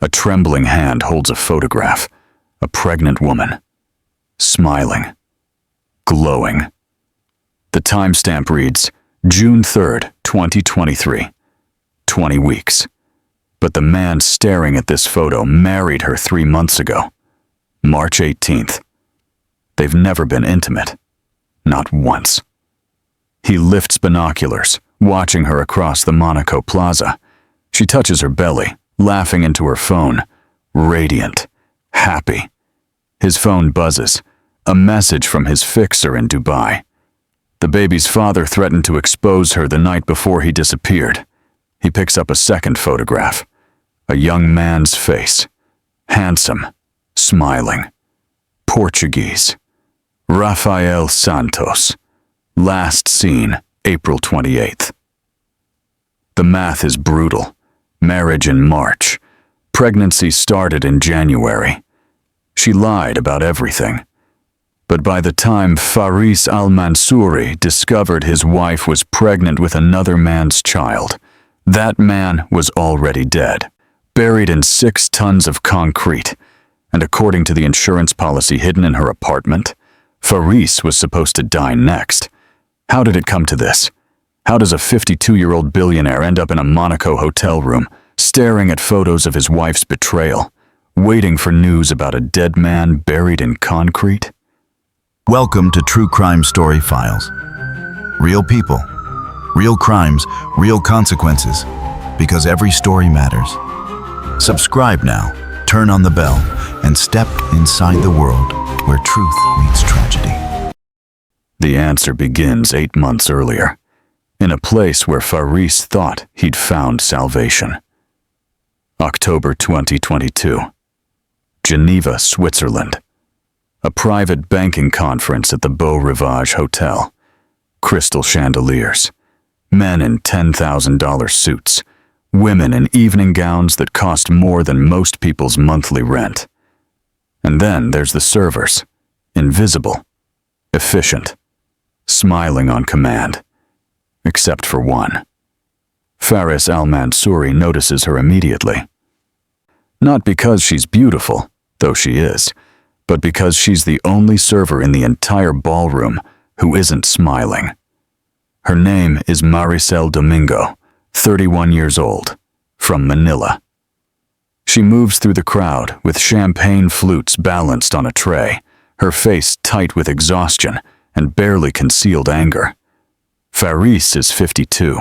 A trembling hand holds a photograph. A pregnant woman. Smiling. Glowing. The timestamp reads, June 3rd, 2023. 20 weeks. But the man staring at this photo married her 3 months ago. March 18th. They've never been intimate. Not once. He lifts binoculars, watching her across the Monaco plaza. She touches her belly, laughing into her phone. Radiant. Happy. His phone buzzes. A message from his fixer in Dubai. The baby's father threatened to expose her the night before he disappeared. He picks up a second photograph. A young man's face. Handsome. Smiling. Portuguese. Rafael Santos. Last seen, April 28th. The math is brutal. Marriage in March. Pregnancy started in January. She lied about everything. But by the time Faris al-Mansouri discovered his wife was pregnant with another man's child, that man was already dead, buried in 6 tons of concrete, and according to the insurance policy hidden in her apartment, Faris was supposed to die next. How did it come to this? How does a 52-year-old billionaire end up in a Monaco hotel room, staring at photos of his wife's betrayal, waiting for news about a dead man buried in concrete? Welcome to True Crime Story Files. Real people, real crimes, real consequences, because every story matters. Subscribe now, turn on the bell, and step inside the world where truth meets tragedy. The answer begins 8 months earlier, in a place where Faris thought he'd found salvation. October 2022. Geneva, Switzerland. A private banking conference at the Beau Rivage Hotel. Crystal chandeliers. Men in $10,000 suits. Women in evening gowns that cost more than most people's monthly rent. And then there's the servers. Invisible. Efficient. Smiling on command. Except for one. Faris al-Mansouri notices her immediately. Not because she's beautiful, though she is, but because she's the only server in the entire ballroom who isn't smiling. Her name is Maricel Domingo, 31 years old, from Manila. She moves through the crowd with champagne flutes balanced on a tray, her face tight with exhaustion and barely concealed anger. Faris is 52,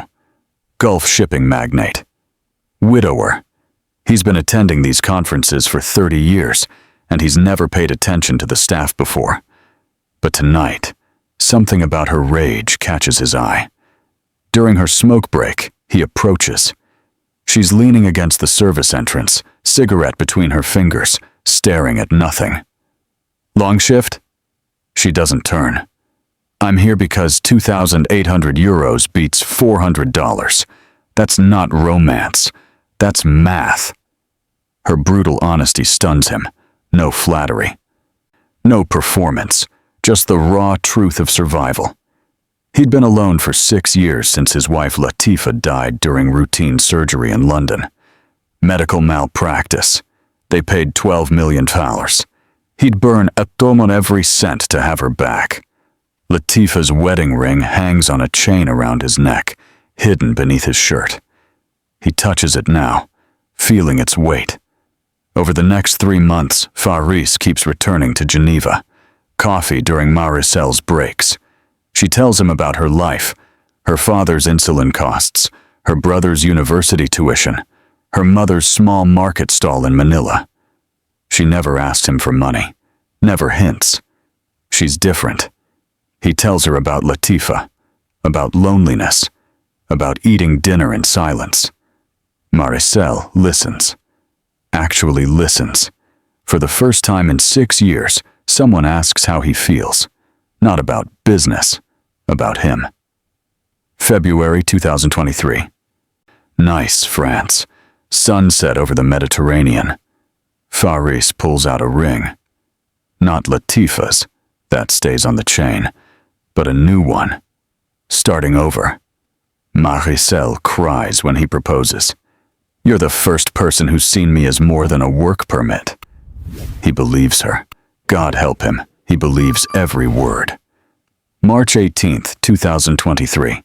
Gulf shipping magnate, widower. He's been attending these conferences for 30 years, and he's never paid attention to the staff before. But tonight, something about her rage catches his eye. During her smoke break, he approaches. She's leaning against the service entrance, cigarette between her fingers, staring at nothing. Long shift? She doesn't turn. I'm here because 2,800 euros beats $400. That's not romance. That's math. Her brutal honesty stuns him. No flattery. No performance. Just the raw truth of survival. He'd been alone for 6 years since his wife Latifa died during routine surgery in London. Medical malpractice. They paid $12 million. He'd burn a thumb on every cent to have her back. Latifa's wedding ring hangs on a chain around his neck, hidden beneath his shirt. He touches it now, feeling its weight. Over the next 3 months, Faris keeps returning to Geneva. Coffee during Maricel's breaks. She tells him about her life, her father's insulin costs, her brother's university tuition, her mother's small market stall in Manila. She never asks him for money, never hints. She's different. He tells her about Latifa, about loneliness, about eating dinner in silence. Maricel listens. Actually listens. For the first time in 6 years, someone asks how he feels. Not about business, about him. February 2023. Nice, France. Sunset over the Mediterranean. Faris pulls out a ring. Not Latifa's, that stays on the chain, but a new one. Starting over. Maricel cries when he proposes. You're the first person who's seen me as more than a work permit. He believes her. God help him. He believes every word. March 18th, 2023.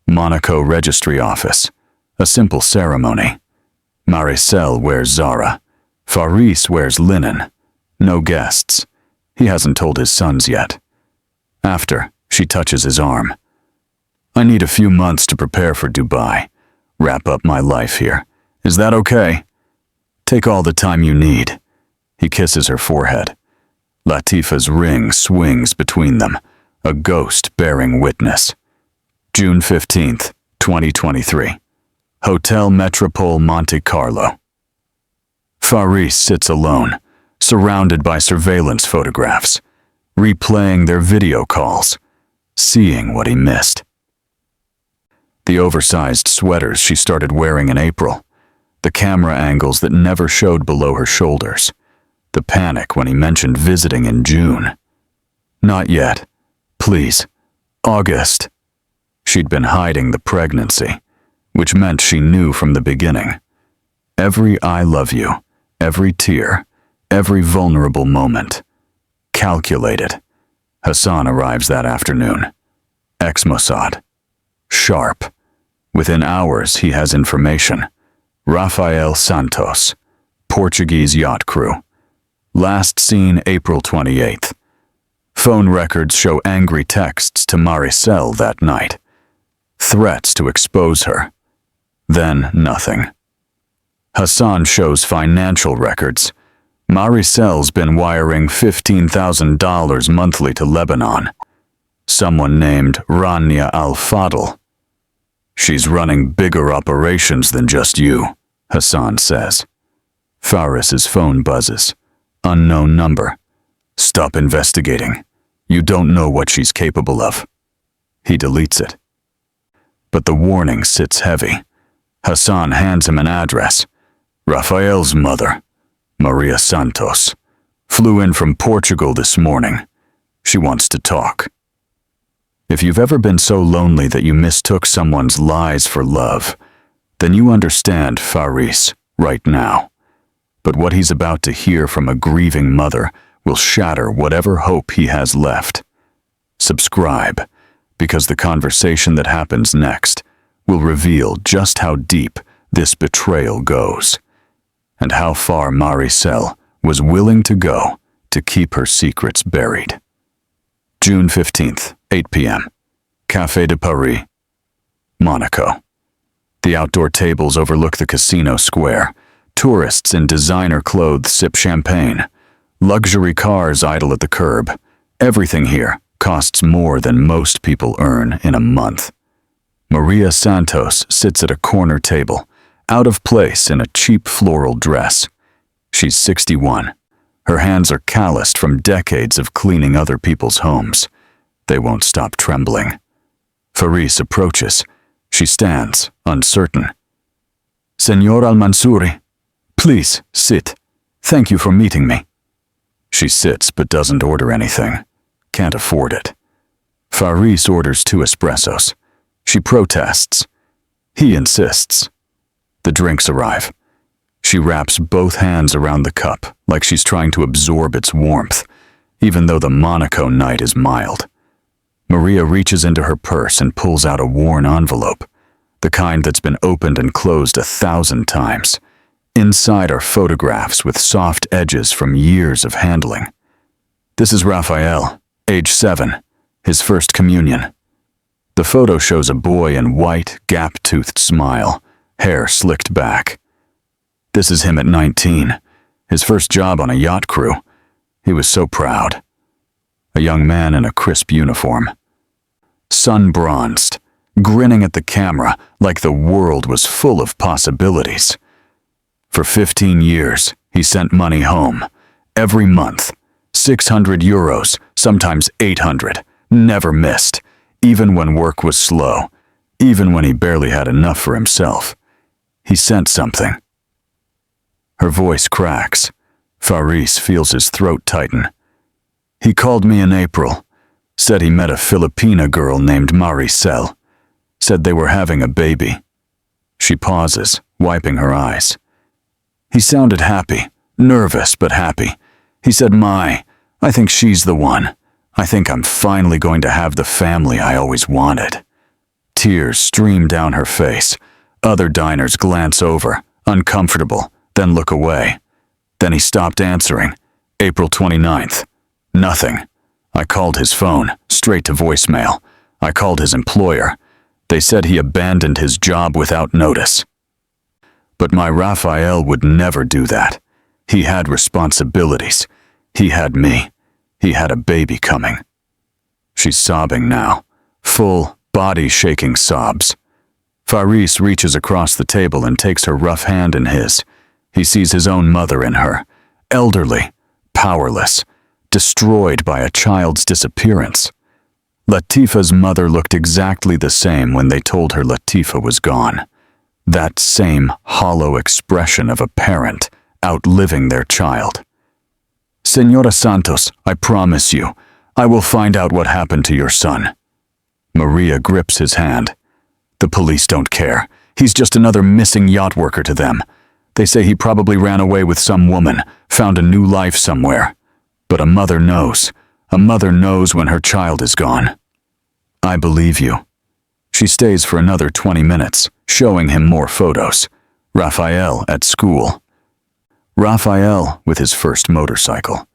Monaco Registry Office. A simple ceremony. Maricel wears Zara. Faris wears linen. No guests. He hasn't told his sons yet. After, she touches his arm. I need a few months to prepare for Dubai. Wrap up my life here. Is that okay? Take all the time you need. He kisses her forehead. Latifa's ring swings between them, a ghost bearing witness. June 15th, 2023. Hotel Metropole Monte Carlo. Faris sits alone, surrounded by surveillance photographs, replaying their video calls, seeing what he missed. The oversized sweaters she started wearing in April, the camera angles that never showed below her shoulders, the panic when he mentioned visiting in June. Not yet. Please. August. She'd been hiding the pregnancy, which meant she knew from the beginning. Every I love you, every tear, every vulnerable moment. Calculated. Hassan arrives that afternoon. Ex-Mossad. Sharp. Within hours, he has information. Rafael Santos. Portuguese yacht crew. Last seen April 28th. Phone records show angry texts to Maricel that night. Threats to expose her. Then nothing. Hassan shows financial records. Maricel's been wiring $15,000 monthly to Lebanon. Someone named Rania Al-Fadl. She's running bigger operations than just you, Hassan says. Faris's phone buzzes. Unknown number. Stop investigating. You don't know what she's capable of. He deletes it. But the warning sits heavy. Hassan hands him an address. Rafael's mother, Maria Santos, flew in from Portugal this morning. She wants to talk. If you've ever been so lonely that you mistook someone's lies for love, then you understand Faris right now. But what he's about to hear from a grieving mother will shatter whatever hope he has left. Subscribe, because the conversation that happens next will reveal just how deep this betrayal goes, and how far Maricel was willing to go to keep her secrets buried. June 15th, 8 p.m. Café de Paris, Monaco. The outdoor tables overlook the casino square. Tourists in designer clothes sip champagne. Luxury cars idle at the curb. Everything here costs more than most people earn in a month. Maria Santos sits at a corner table, out of place in a cheap floral dress. She's 61. Her hands are calloused from decades of cleaning other people's homes. They won't stop trembling. Faris approaches. She stands, uncertain. Senor Al-Mansouri, please sit. Thank you for meeting me. She sits but doesn't order anything. Can't afford it. Faris orders 2 espressos. She protests. He insists. The drinks arrive. She wraps both hands around the cup like she's trying to absorb its warmth, even though the Monaco night is mild. Maria reaches into her purse and pulls out a worn envelope, the kind that's been opened and closed 1,000 times. Inside are photographs with soft edges from years of handling. This is Rafael, age 7, his first communion. The photo shows a boy in white, gap-toothed smile, hair slicked back. This is him at 19, his first job on a yacht crew. He was so proud. A young man in a crisp uniform. Sun-bronzed, grinning at the camera like the world was full of possibilities. For 15 years, he sent money home. Every month. 600 euros, sometimes 800. Never missed. Even when work was slow. Even when he barely had enough for himself. He sent something. Her voice cracks. Faris feels his throat tighten. He called me in April. Said he met a Filipina girl named Maricel. Said they were having a baby. She pauses, wiping her eyes. He sounded happy, nervous but happy. He said, I think she's the one. I think I'm finally going to have the family I always wanted." Tears stream down her face. Other diners glance over, uncomfortable, then look away. Then he stopped answering. April 29th. Nothing. I called his phone, straight to voicemail. I called his employer. They said he abandoned his job without notice. But my Raphael would never do that. He had responsibilities. He had me. He had a baby coming. She's sobbing now. Full, body-shaking sobs. Faris reaches across the table and takes her rough hand in his. He sees his own mother in her. Elderly, powerless, destroyed by a child's disappearance. Latifa's mother looked exactly the same when they told her Latifa was gone. That same hollow expression of a parent outliving their child. "Señora Santos, I promise you, I will find out what happened to your son." Maria grips his hand. "The police don't care. He's just another missing yacht worker to them. They say he probably ran away with some woman, found a new life somewhere. But a mother knows. A mother knows when her child is gone." "I believe you." She stays for another 20 minutes, showing him more photos. Raphael at school. Raphael with his first motorcycle.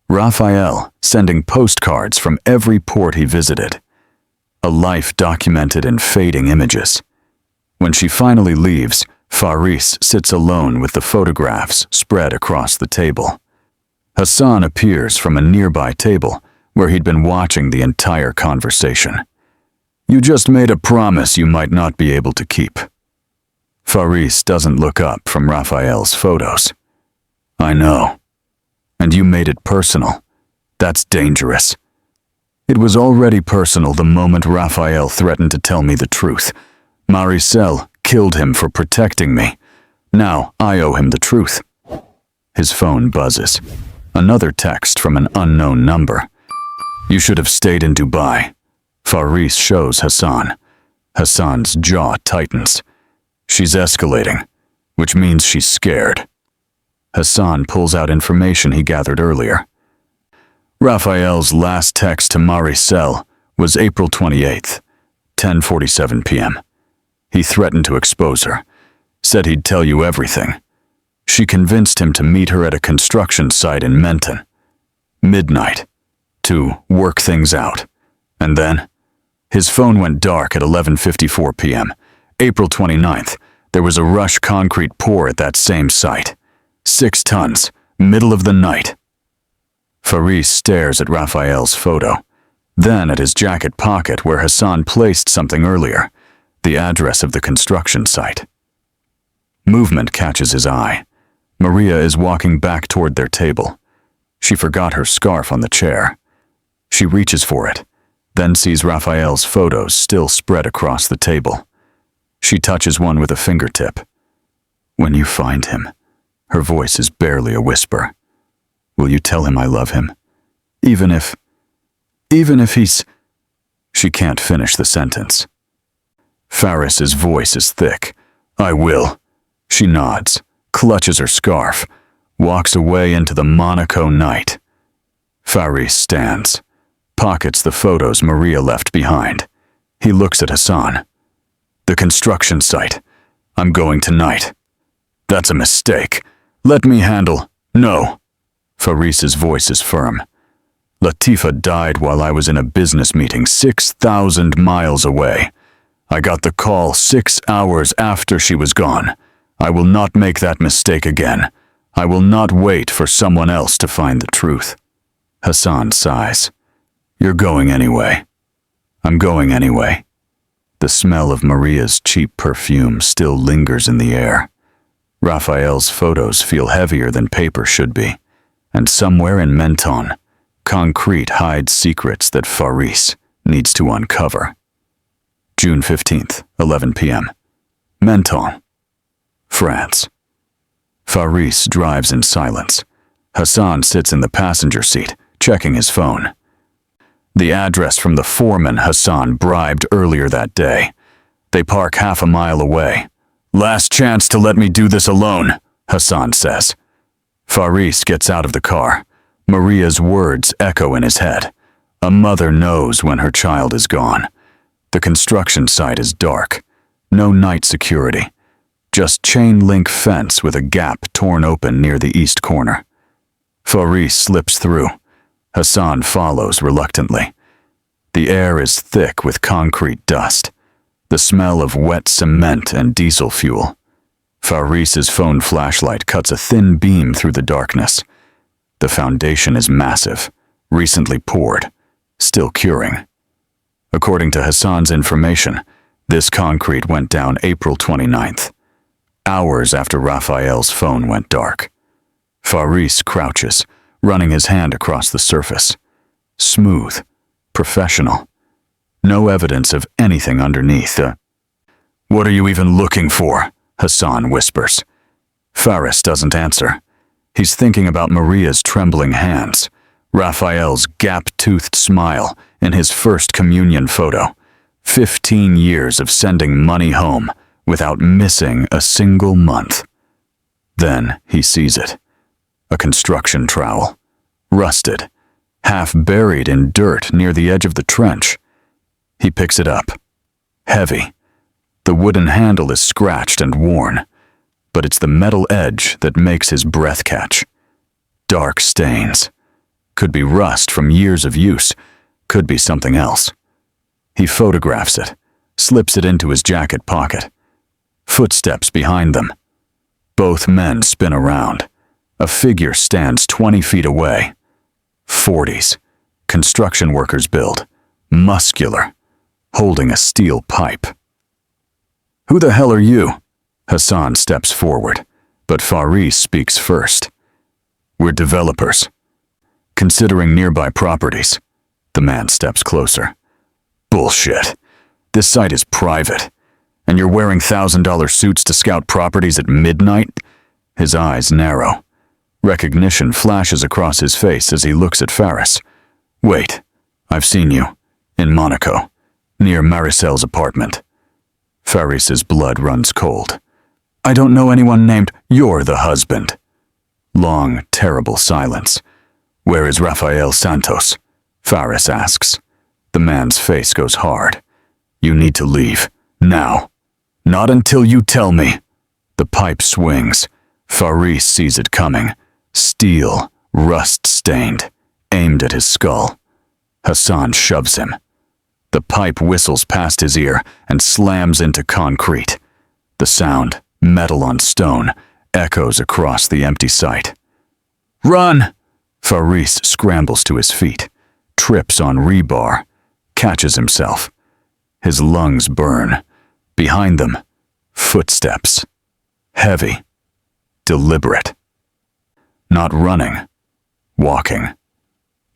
Raphael sending postcards from every port he visited. A life documented in fading images. When she finally leaves, Faris sits alone with the photographs spread across the table. Hassan appears from a nearby table where he'd been watching the entire conversation. "You just made a promise you might not be able to keep." Faris doesn't look up from Raphael's photos. "I know. And you made it personal. That's dangerous." It was already personal the moment Raphael threatened to tell me the truth. Maricel killed him for protecting me. Now I owe him the truth. His phone buzzes. Another text from an unknown number. "You should have stayed in Dubai." Faris shows Hassan. Hassan's jaw tightens. She's escalating, which means she's scared. Hassan pulls out information he gathered earlier. Raphael's last text to Maricel was April 28th, 10:47 p.m. He threatened to expose her, said he'd tell you everything. She convinced him to meet her at a construction site in Menton. Midnight, to work things out. And then, his phone went dark at 11:54 p.m. April 29th, there was a rush concrete pour at that same site. 6 tons, middle of the night. Faris stares at Raphael's photo, then at his jacket pocket where Hassan placed something earlier, the address of the construction site. Movement catches his eye. Maria is walking back toward their table. She forgot her scarf on the chair. She reaches for it, then sees Raphael's photos still spread across the table. She touches one with a fingertip. "When you find him," her voice is barely a whisper, "will you tell him I love him? Even if he's—" She can't finish the sentence. Faris's voice is thick. "I will." She nods, clutches her scarf, walks away into the Monaco night. Faris stands, pockets the photos Maria left behind. He looks at Hassan. "The construction site. I'm going tonight." "That's a mistake. Let me handle—" "No." Faris's voice is firm. "Latifa died while I was in a business meeting 6,000 miles away. I got the call 6 hours after she was gone. I will not make that mistake again. I will not wait for someone else to find the truth." Hassan sighs. "You're going anyway." "I'm going anyway." The smell of Maria's cheap perfume still lingers in the air. Raphael's photos feel heavier than paper should be, and somewhere in Menton, concrete hides secrets that Faris needs to uncover. June 15th, 11 p.m. Menton, France. Faris drives in silence. Hassan sits in the passenger seat, checking his phone. The address from the foreman Hassan bribed earlier that day. They park half a mile away. Last chance to let me do this alone, Hassan says. Faris gets out of the car. Maria's words echo in his head. A mother knows when her child is gone. The construction site is dark. No night security. Just chain-link fence with a gap torn open near the east corner. Faris slips through. Hassan follows reluctantly. The air is thick with concrete dust. The smell of wet cement and diesel fuel. Faris's phone flashlight cuts a thin beam through the darkness. The foundation is massive, recently poured, still curing. According to Hassan's information, this concrete went down April 29th, hours after Raphael's phone went dark. Faris crouches, running his hand across the surface. Smooth, professional. No evidence of anything underneath. What are you even looking for? Hassan whispers. Faris doesn't answer. He's thinking about Maria's trembling hands, Raphael's gap-toothed smile in his first communion photo, 15 years of sending money home without missing a single month. Then he sees it. A construction trowel, rusted, half buried in dirt near the edge of the trench. He picks it up. Heavy. The wooden handle is scratched and worn, but it's the metal edge that makes his breath catch. Dark stains. Could be rust from years of use, could be something else. He photographs it, slips it into his jacket pocket. Footsteps behind them. Both men spin around. A figure stands 20 feet away. 40s. Construction workers build. Muscular. Holding a steel pipe. Who the hell are you? Hassan steps forward, but Faris speaks first. We're developers. Considering nearby properties. The man steps closer. Bullshit. This site is private. And you're wearing $1,000 suits to scout properties at midnight? His eyes narrow. Recognition flashes across his face as he looks at Faris. Wait, I've seen you. In Monaco. Near Maricel's apartment. Faris's blood runs cold. I don't know anyone named You're the husband. Long, terrible silence. Where is Rafael Santos? Faris asks. The man's face goes hard. You need to leave. Now. Not until you tell me. The pipe swings. Faris sees it coming. Steel, rust-stained, aimed at his skull. Hassan shoves him. The pipe whistles past his ear and slams into concrete. The sound, metal on stone, echoes across the empty site. Run! Faris scrambles to his feet, trips on rebar, catches himself. His lungs burn. Behind them, footsteps. Heavy. Deliberate. Not running. Walking.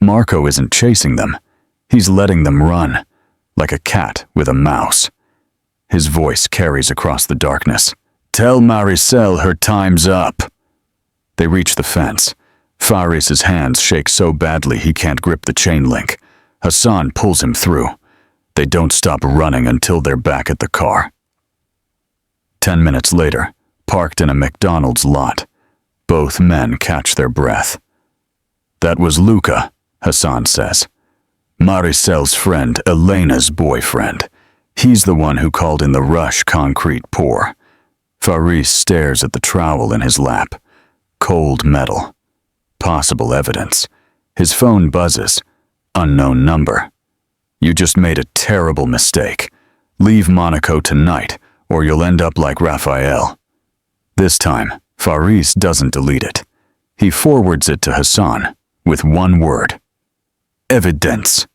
Marco isn't chasing them. He's letting them run. Like a cat with a mouse. His voice carries across the darkness. Tell Maricel her time's up. They reach the fence. Faris's hands shake so badly he can't grip the chain link. Hassan pulls him through. They don't stop running until they're back at the car. 10 minutes later, parked in a McDonald's lot, both men catch their breath. That was Luca, Hassan says. Maricel's friend, Elena's boyfriend. He's the one who called in the rush concrete pour. Faris stares at the trowel in his lap. Cold metal. Possible evidence. His phone buzzes. Unknown number. You just made a terrible mistake. Leave Monaco tonight, or you'll end up like Raphael. This time, Faris doesn't delete it. He forwards it to Hassan, with one word. Evidence.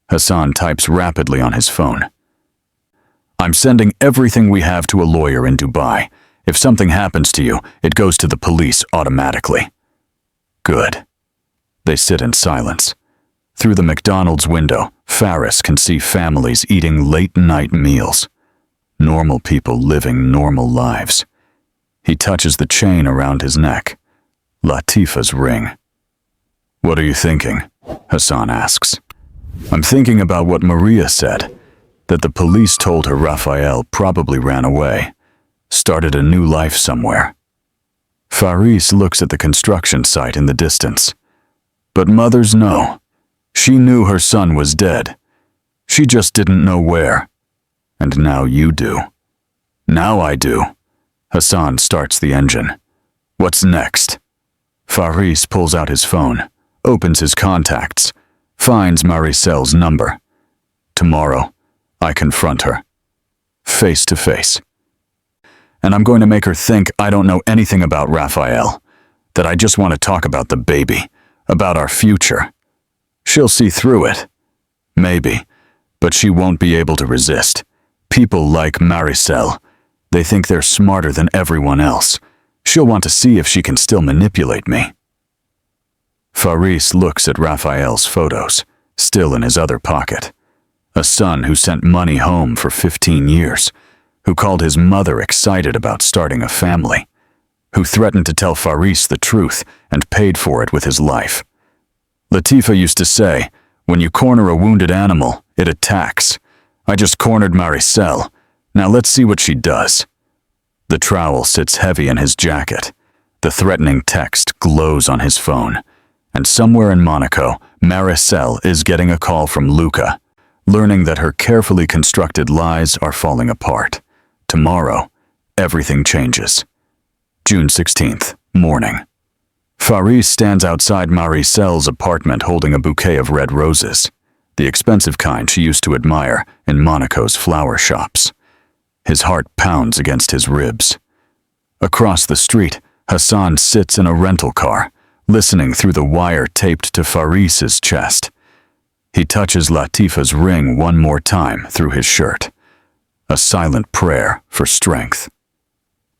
Hassan types rapidly on his phone. I'm sending everything we have to a lawyer in Dubai. If something happens to you, it goes to the police automatically. Good. They sit in silence. Through the McDonald's window, Faris can see families eating late-night meals. Normal people living normal lives. He touches the chain around his neck. Latifa's ring. What are you thinking? Hassan asks. I'm thinking about what Maria said, that the police told her Raphael probably ran away. started a new life somewhere. Faris looks at the construction site in the distance. But mothers know. She knew her son was dead. She just didn't know where. And now you do. Now I do. Hassan starts the engine. What's next? Faris pulls out his phone, opens his contacts, finds Maricel's number. Tomorrow, I confront her. Face to face. And I'm going to make her think I don't know anything about Raphael, that I just want to talk about the baby, about our future. She'll see through it. Maybe, but she won't be able to resist. People like Maricel, they think they're smarter than everyone else. She'll want to see if she can still manipulate me. Faris looks at Raphael's photos, still in his other pocket. A son who sent money home for 15 years, who called his mother excited about starting a family, who threatened to tell Faris the truth and paid for it with his life. Latifa used to say, when you corner a wounded animal, it attacks. I just cornered Maricel. Now let's see what she does. The trowel sits heavy in his jacket. The threatening text glows on his phone. And somewhere in Monaco, Maricel is getting a call from Luca, learning that her carefully constructed lies are falling apart. Tomorrow, everything changes. June 16th, morning. Faris stands outside Maricel's apartment holding a bouquet of red roses, the expensive kind she used to admire in Monaco's flower shops. His heart pounds against his ribs. Across the street, Hassan sits in a rental car, listening through the wire taped to Faris's chest. He touches Latifa's ring one more time through his shirt. A silent prayer for strength.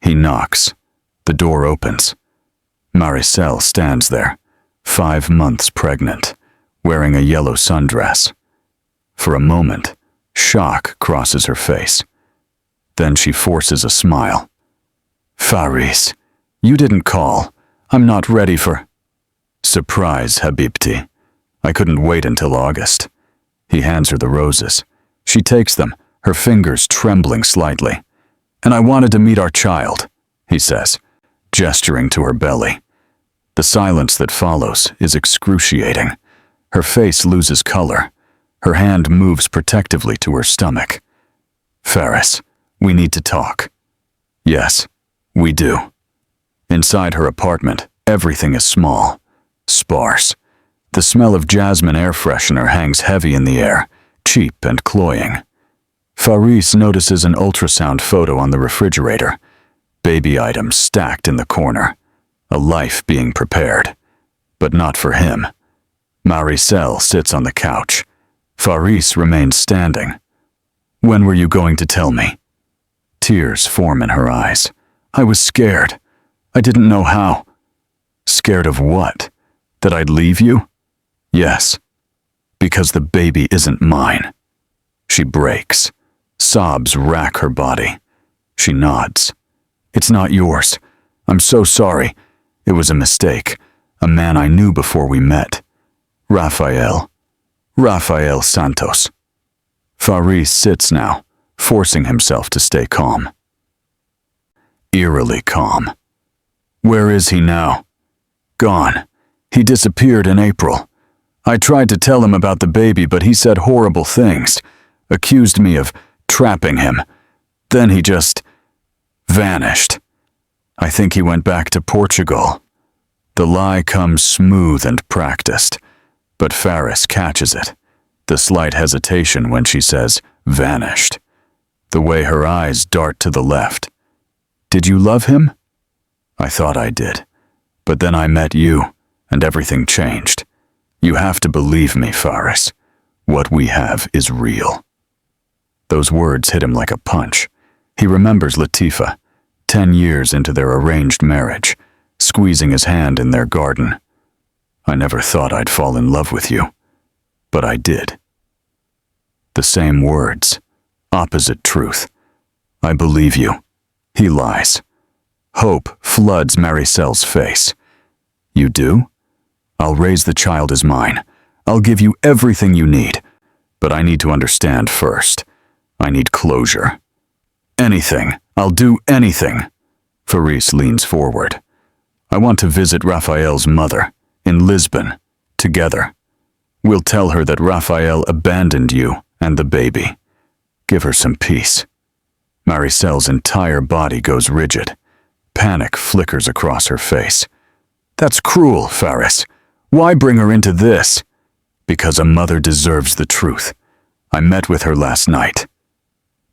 He knocks. The door opens. Maricel stands there, 5 months pregnant, wearing a yellow sundress. For a moment, shock crosses her face. Then she forces a smile. Faris, you didn't call. I'm not ready for... Surprise, Habibti. I couldn't wait until August. He hands her the roses. She takes them, her fingers trembling slightly. And I wanted to meet our child, he says, gesturing to her belly. The silence that follows is excruciating. Her face loses color. Her hand moves protectively to her stomach. Faris, we need to talk. Yes, we do. Inside her apartment, everything is small, sparse. The smell of jasmine air freshener hangs heavy in the air, cheap and cloying. Faris notices an ultrasound photo on the refrigerator. Baby items stacked in the corner. A life being prepared. But not for him. Maricel sits on the couch. Faris remains standing. When were you going to tell me? Tears form in her eyes. I was scared. I didn't know how. Scared of what? That I'd leave you? Yes. Because the baby isn't mine. She breaks. Sobs rack her body. She nods. It's not yours. I'm so sorry. It was a mistake. A man I knew before we met. Raphael Santos. Faris sits now, forcing himself to stay calm. Eerily calm. Where is he now? Gone. He disappeared in April. I tried to tell him about the baby, but he said horrible things, accused me of trapping him. Then he just vanished. I think he went back to Portugal. The lie comes smooth and practiced, but Faris catches it. The slight hesitation when she says, vanished. The way her eyes dart to the left. Did you love him? I thought I did. But then I met you, and everything changed. You have to believe me, Faris. What we have is real. Those words hit him like a punch. He remembers Latifa, 10 years into their arranged marriage, squeezing his hand in their garden. I never thought I'd fall in love with you, but I did. The same words, opposite truth. I believe you. He lies. Hope floods Maricel's face. You do? I'll raise the child as mine. I'll give you everything you need, but I need to understand first. I need closure. Anything, I'll do anything. Faris leans forward. I want to visit Raphael's mother in Lisbon together. We'll tell her that Raphael abandoned you and the baby. Give her some peace. Maricel's entire body goes rigid. Panic flickers across her face. That's cruel, Faris. Why bring her into this? Because a mother deserves the truth. I met with her last night.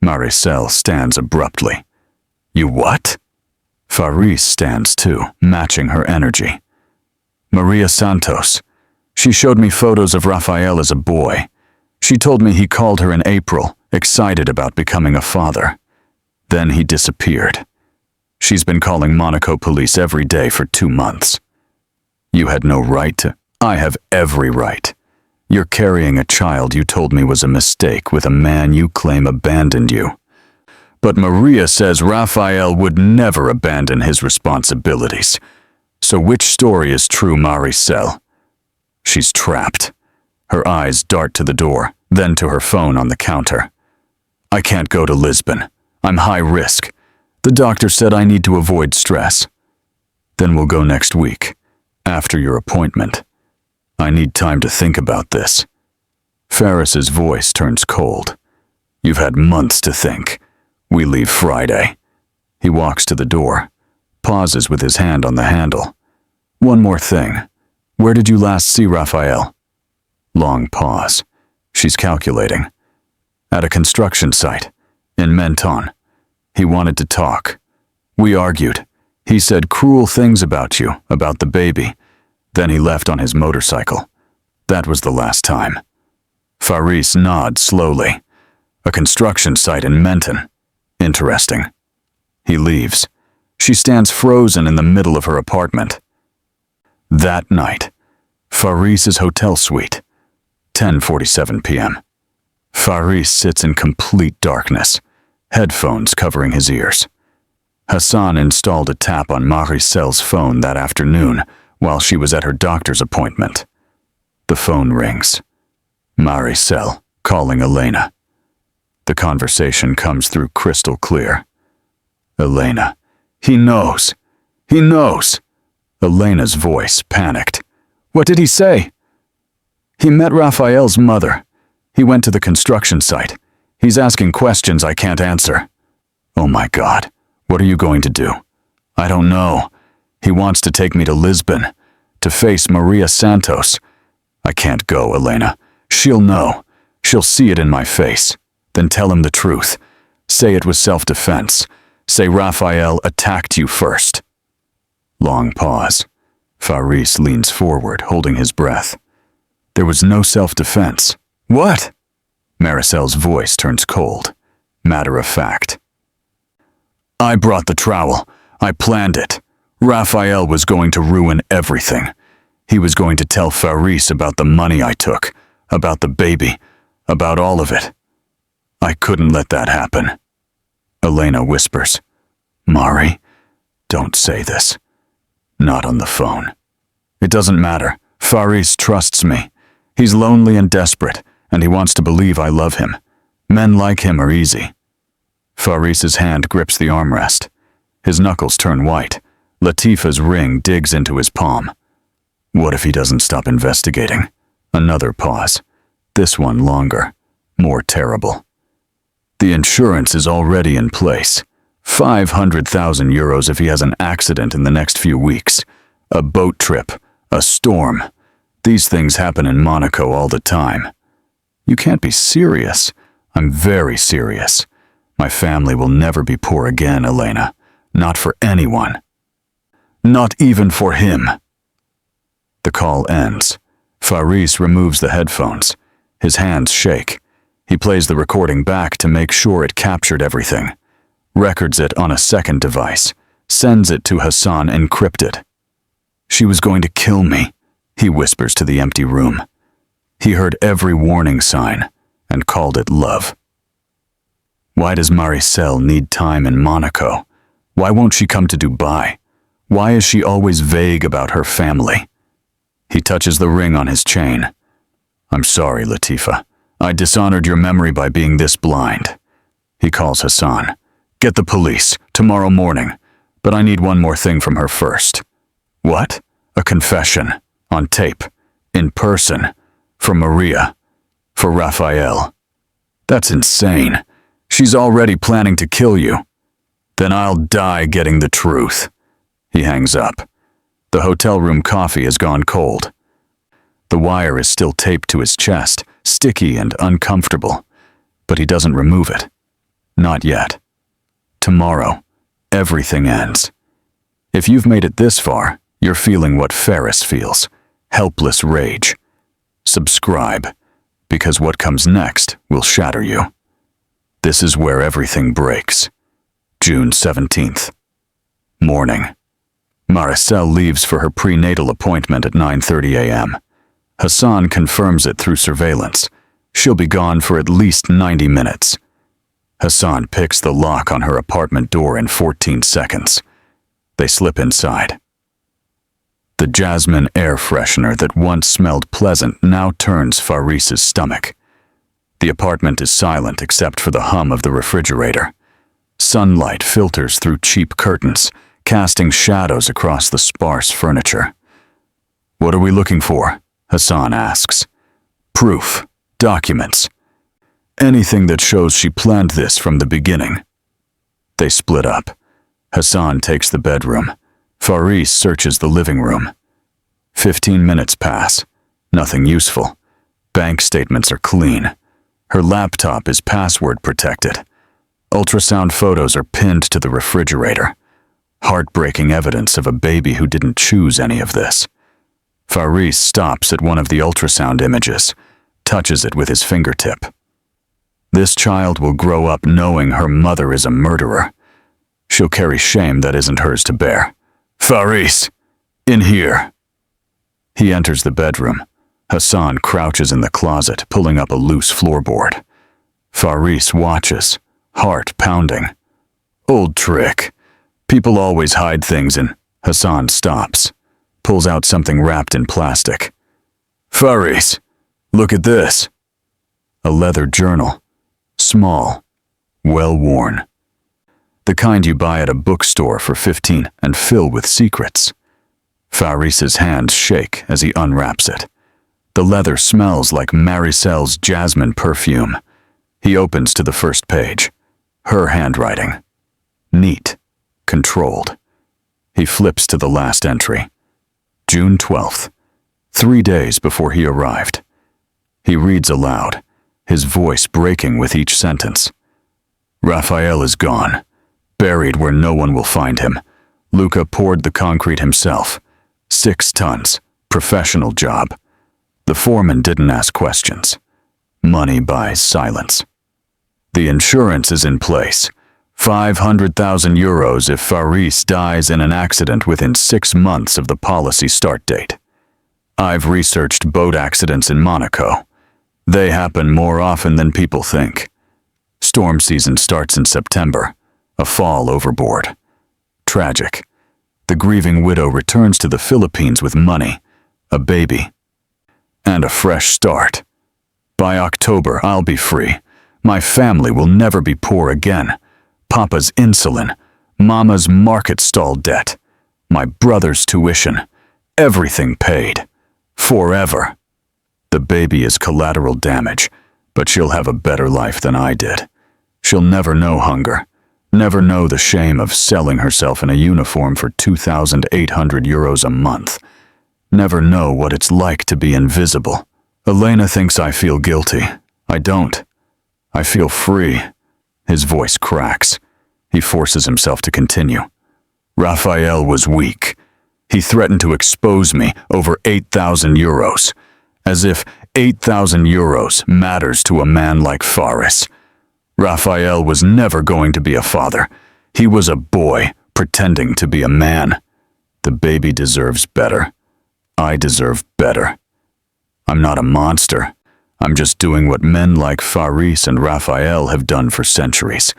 Maricel stands abruptly. You what? Faris stands too, matching her energy. Maria Santos. She showed me photos of Raphael as a boy. She told me he called her in April, excited about becoming a father. Then he disappeared. She's been calling Monaco police every day for 2 months. You had no right to. I have every right. You're carrying a child you told me was a mistake with a man you claim abandoned you. But Maria says Raphael would never abandon his responsibilities. So which story is true, Maricel? She's trapped. Her eyes dart to the door, then to her phone on the counter. I can't go to Lisbon. I'm high risk. The doctor said I need to avoid stress. Then we'll go next week, after your appointment. I need time to think about this. Faris's voice turns cold. You've had months to think. We leave Friday. He walks to the door, pauses with his hand on the handle. One more thing. Where did you last see Raphael? Long pause. She's calculating. At a construction site, in Menton. He wanted to talk. We argued. He said cruel things about you, about the baby. Then he left on his motorcycle. That was the last time. Faris nods slowly. A construction site in Menton. Interesting. He leaves. She stands frozen in the middle of her apartment. That night, Faris's hotel suite. 10:47 p.m. Faris sits in complete darkness, headphones covering his ears. Hassan installed a tap on Maricel's phone that afternoon while she was at her doctor's appointment. The phone rings. Maricel calling Elena. The conversation comes through crystal clear. Elena. He knows. He knows. Elena's voice panicked. What did he say? He met Raphael's mother. He went to the construction site. He's asking questions I can't answer. Oh my God. What are you going to do? I don't know. He wants to take me to Lisbon, to face Maria Santos. I can't go, Elena. She'll know. She'll see it in my face. Then tell him the truth. Say it was self-defense. Say Raphael attacked you first. Long pause. Faris leans forward, holding his breath. There was no self-defense. What? Maricel's voice turns cold. Matter of fact. I brought the trowel. I planned it. Raphael was going to ruin everything. He was going to tell Faris about the money I took, about the baby, about all of it. I couldn't let that happen. Elena whispers, Mari, don't say this. Not on the phone. It doesn't matter. Faris trusts me. He's lonely and desperate, and he wants to believe I love him. Men like him are easy. Faris's hand grips the armrest. His knuckles turn white. Latifa's ring digs into his palm. What if he doesn't stop investigating? Another pause. This one longer. More terrible. The insurance is already in place. 500,000 euros if he has an accident in the next few weeks. A boat trip. A storm. These things happen in Monaco all the time. You can't be serious. I'm very serious. My family will never be poor again, Elena. Not for anyone. Not even for him. The call ends. Faris removes the headphones. His hands shake. He plays the recording back to make sure it captured everything. Records it on a second device. Sends it to Hassan encrypted. She was going to kill me, he whispers to the empty room. He heard every warning sign and called it love. Why does Maricel need time in Monaco? Why won't she come to Dubai? Why is she always vague about her family? He touches the ring on his chain. I'm sorry, Latifa. I dishonored your memory by being this blind. He calls Hassan. Get the police, tomorrow morning. But I need one more thing from her first. What? A confession. On tape. In person. From Maria. For Raphael. That's insane. She's already planning to kill you. Then I'll die getting the truth. He hangs up. The hotel room coffee has gone cold. The wire is still taped to his chest, sticky and uncomfortable. But he doesn't remove it. Not yet. Tomorrow, everything ends. If you've made it this far, you're feeling what Ferris feels. Helpless rage. Subscribe, because what comes next will shatter you. This is where everything breaks. June 17th. Morning. Maricel leaves for her prenatal appointment at 9:30 a.m. Hassan confirms it through surveillance. She'll be gone for at least 90 minutes. Hassan picks the lock on her apartment door in 14 seconds. They slip inside. The jasmine air freshener that once smelled pleasant now turns Faris's stomach. The apartment is silent except for the hum of the refrigerator. Sunlight filters through cheap curtains, casting shadows across the sparse furniture. "What are we looking for?" Hassan asks. "Proof. Documents. Anything that shows she planned this from the beginning." They split up. Hassan takes the bedroom. Faris searches the living room. 15 minutes pass. Nothing useful. Bank statements are clean. Her laptop is password protected. Ultrasound photos are pinned to the refrigerator. Heartbreaking evidence of a baby who didn't choose any of this. Faris stops at one of the ultrasound images, touches it with his fingertip. This child will grow up knowing her mother is a murderer. She'll carry shame that isn't hers to bear. "Faris! In here!" He enters the bedroom. Hassan crouches in the closet, pulling up a loose floorboard. Faris watches, heart pounding. "Old trick. People always hide things in..." Hassan stops, pulls out something wrapped in plastic. "Faris, look at this." A leather journal. Small, well-worn. The kind you buy at a bookstore for 15 and fill with secrets. Faris's hands shake as he unwraps it. The leather smells like Maricel's jasmine perfume. He opens to the first page. Her handwriting. Neat. Controlled. He flips to the last entry. June 12th. 3 days before he arrived. He reads aloud, his voice breaking with each sentence. "Raphael is gone. Buried where no one will find him. Luca poured the concrete himself. 6 tons. Professional job. The foreman didn't ask questions. Money buys silence. The insurance is in place. 500,000 euros if Faris dies in an accident within 6 months of the policy start date. I've researched boat accidents in Monaco. They happen more often than people think. Storm season starts in September. A fall overboard. Tragic. The grieving widow returns to the Philippines with money, a baby, and a fresh start. By October, I'll be free. My family will never be poor again. Papa's insulin, Mama's market stall debt, my brother's tuition, everything paid. Forever. The baby is collateral damage, but she'll have a better life than I did. She'll never know hunger, never know the shame of selling herself in a uniform for 2,800 euros a month, never know what it's like to be invisible. Elena thinks I feel guilty. I don't. I feel free. His voice cracks. He forces himself to continue. Raphael was weak. He threatened to expose me over 8,000 euros. As if 8,000 euros matters to a man like Faris. Raphael was never going to be a father. He was a boy pretending to be a man. The baby deserves better. I deserve better. I'm not a monster. I'm just doing what men like Faris and Raphael have done for centuries,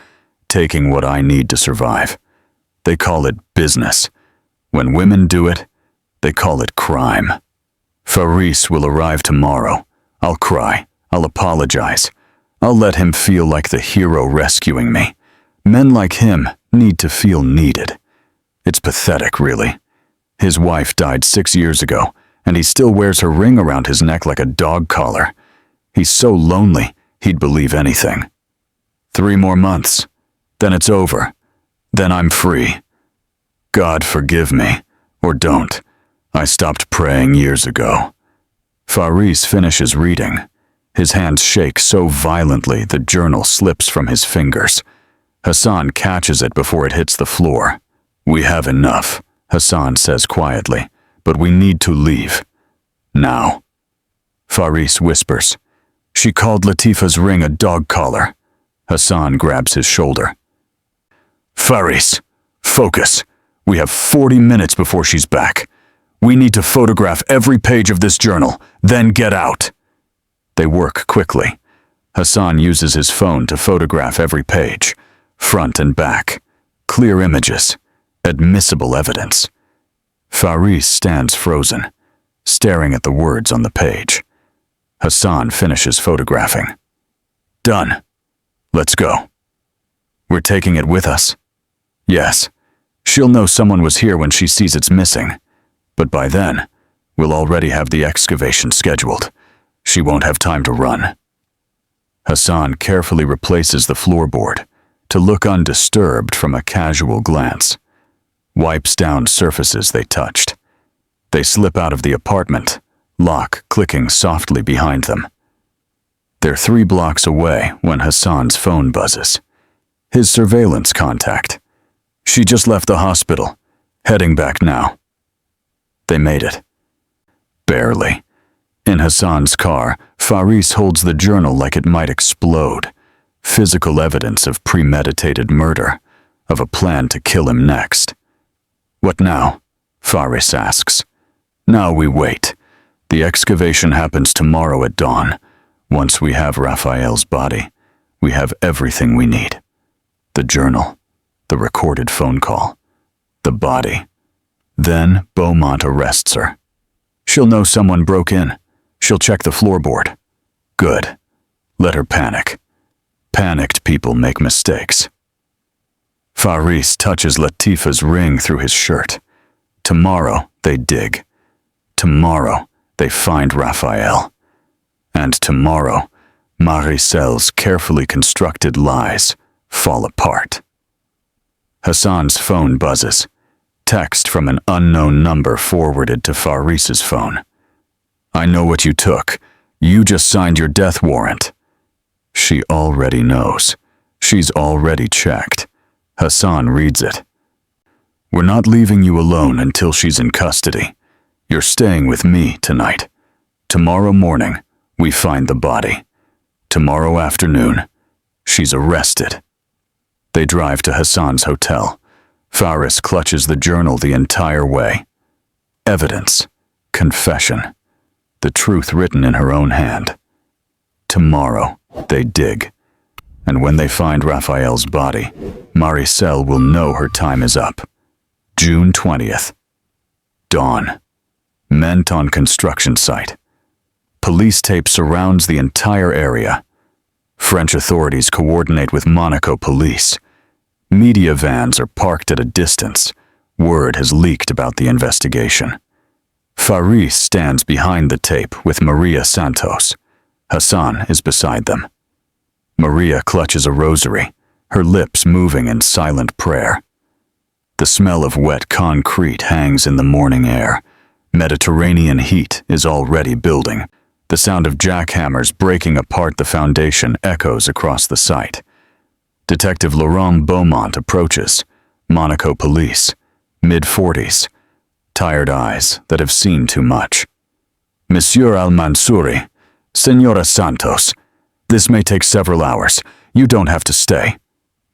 taking what I need to survive. They call it business. When women do it, they call it crime. Faris will arrive tomorrow. I'll cry. I'll apologize. I'll let him feel like the hero rescuing me. Men like him need to feel needed. It's pathetic, really. His wife died 6 years ago, and he still wears her ring around his neck like a dog collar. He's so lonely, he'd believe anything. 3 more months. Then it's over. Then I'm free. God forgive me, or don't. I stopped praying years ago. Faris finishes reading. His hands shake so violently the journal slips from his fingers. Hassan catches it before it hits the floor. We have enough, Hassan says quietly, but we need to leave. Now. Faris whispers. She called Latifa's ring a dog collar. Hassan grabs his shoulder. Faris, focus. We have 40 minutes before she's back. We need to photograph every page of this journal, then get out. They work quickly. Hassan uses his phone to photograph every page, front and back. Clear images, admissible evidence. Faris stands frozen, staring at the words on the page. Hassan finishes photographing. Done. Let's go. We're taking it with us. Yes. She'll know someone was here when she sees it's missing. But by then, we'll already have the excavation scheduled. She won't have time to run. Hassan carefully replaces the floorboard to look undisturbed from a casual glance. Wipes down surfaces they touched. They slip out of the apartment, lock clicking softly behind them. They're 3 blocks away when Hassan's phone buzzes. His surveillance contact. She just left the hospital, heading back now. They made it. Barely. In Hassan's car, Faris holds the journal like it might explode. Physical evidence of premeditated murder, of a plan to kill him next. What now? Faris asks. Now we wait. The excavation happens tomorrow at dawn. Once we have Raphael's body, we have everything we need. The journal, the recorded phone call, the body. Then Beaumont arrests her. She'll know someone broke in. She'll check the floorboard. Good. Let her panic. Panicked people make mistakes. Faris touches Latifa's ring through his shirt. Tomorrow they dig. Tomorrow they find Raphael. And tomorrow, Maricel's carefully constructed lies fall apart. Hassan's phone buzzes. Text from an unknown number forwarded to Faris's phone. I know what you took. You just signed your death warrant. She already knows. She's already checked. Hassan reads it. We're not leaving you alone until she's in custody. You're staying with me tonight. Tomorrow morning, we find the body. Tomorrow afternoon, she's arrested. They drive to Hassan's hotel. Faris clutches the journal the entire way. Evidence. Confession. The truth written in her own hand. Tomorrow, they dig. And when they find Raphael's body, Maricel will know her time is up. June 20th. Dawn. Meant on construction site. Police tape surrounds the entire area. French authorities coordinate with Monaco police. Media vans are parked at a distance. Word has leaked about the investigation. Faris stands behind the tape with Maria Santos. Hassan is beside them. Maria clutches a rosary, her lips moving in silent prayer. The smell of wet concrete hangs in the morning air. Mediterranean heat is already building. The sound of jackhammers breaking apart the foundation echoes across the site. Detective Laurent Beaumont approaches. Monaco police, mid-40s. Tired eyes that have seen too much. Monsieur Al-Mansouri, Senora Santos, this may take several hours. You don't have to stay.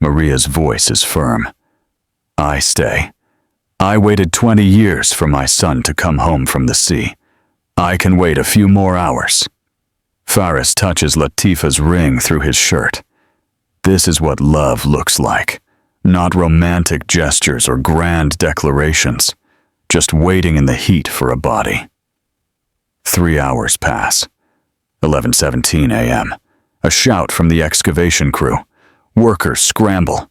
Maria's voice is firm. I stay. I waited 20 years for my son to come home from the sea. I can wait a few more hours. Faris touches Latifa's ring through his shirt. This is what love looks like. Not romantic gestures or grand declarations. Just waiting in the heat for a body. 3 hours pass. 11:17 a.m. A shout from the excavation crew. Workers scramble.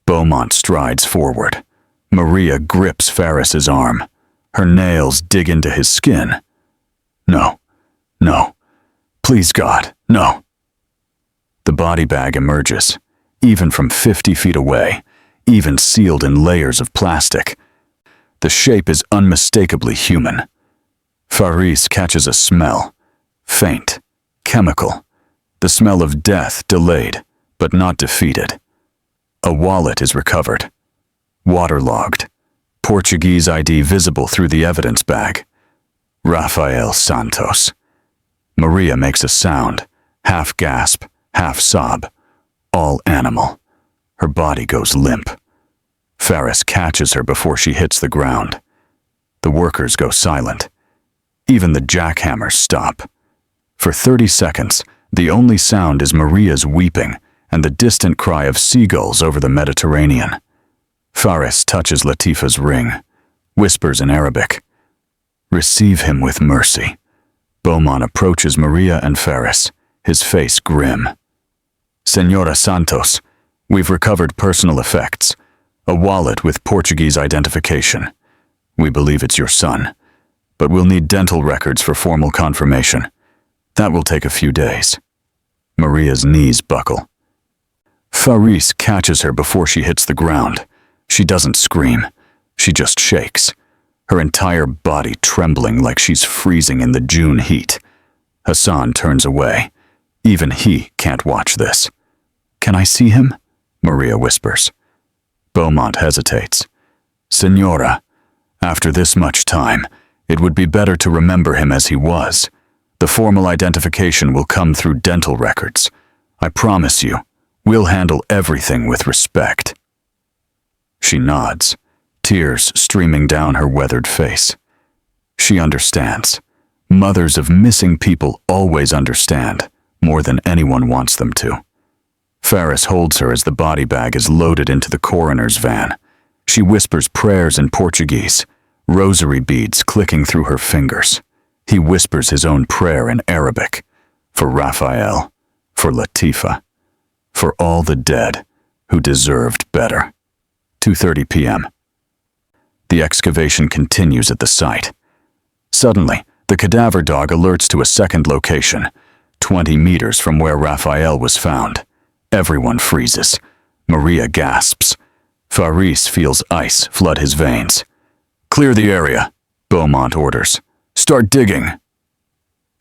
Beaumont strides forward. Maria grips Ferris's arm. Her nails dig into his skin. No. No. Please, God, no. The body bag emerges, even from 50 feet away, even sealed in layers of plastic. The shape is unmistakably human. Faris catches a smell. Faint. Chemical. The smell of death delayed, but not defeated. A wallet is recovered. Waterlogged. Portuguese ID visible through the evidence bag. Rafael Santos. Maria makes a sound, half gasp, half sob, all animal. Her body goes limp. Ferris catches her before she hits the ground. The workers go silent. Even the jackhammers stop. For 30 seconds, the only sound is Maria's weeping and the distant cry of seagulls over the Mediterranean. Faris touches Latifa's ring, whispers in Arabic, "Receive him with mercy." Beaumont approaches Maria and Ferris, his face grim. "Senora Santos, we've recovered personal effects, a wallet with Portuguese identification. We believe it's your son, but we'll need dental records for formal confirmation. That will take a few days." Maria's knees buckle. Faris catches her before she hits the ground. She doesn't scream. She just shakes, her entire body trembling like she's freezing in the June heat. Hassan turns away. Even he can't watch this. "Can I see him?" Maria whispers. Beaumont hesitates. "Senora, after this much time, it would be better to remember him as he was. The formal identification will come through dental records. I promise you, we'll handle everything with respect." She nods, tears streaming down her weathered face. She understands. Mothers of missing people always understand, more than anyone wants them to. Ferris holds her as the body bag is loaded into the coroner's van. She whispers prayers in Portuguese, rosary beads clicking through her fingers. He whispers his own prayer in Arabic, for Rafael, for Latifa, for all the dead who deserved better. 2:30 p.m. The excavation continues at the site. Suddenly, the cadaver dog alerts to a second location, 20 meters from where Rafael was found. Everyone freezes. Maria gasps. Faris feels ice flood his veins. "Clear the area," Beaumont orders. "Start digging."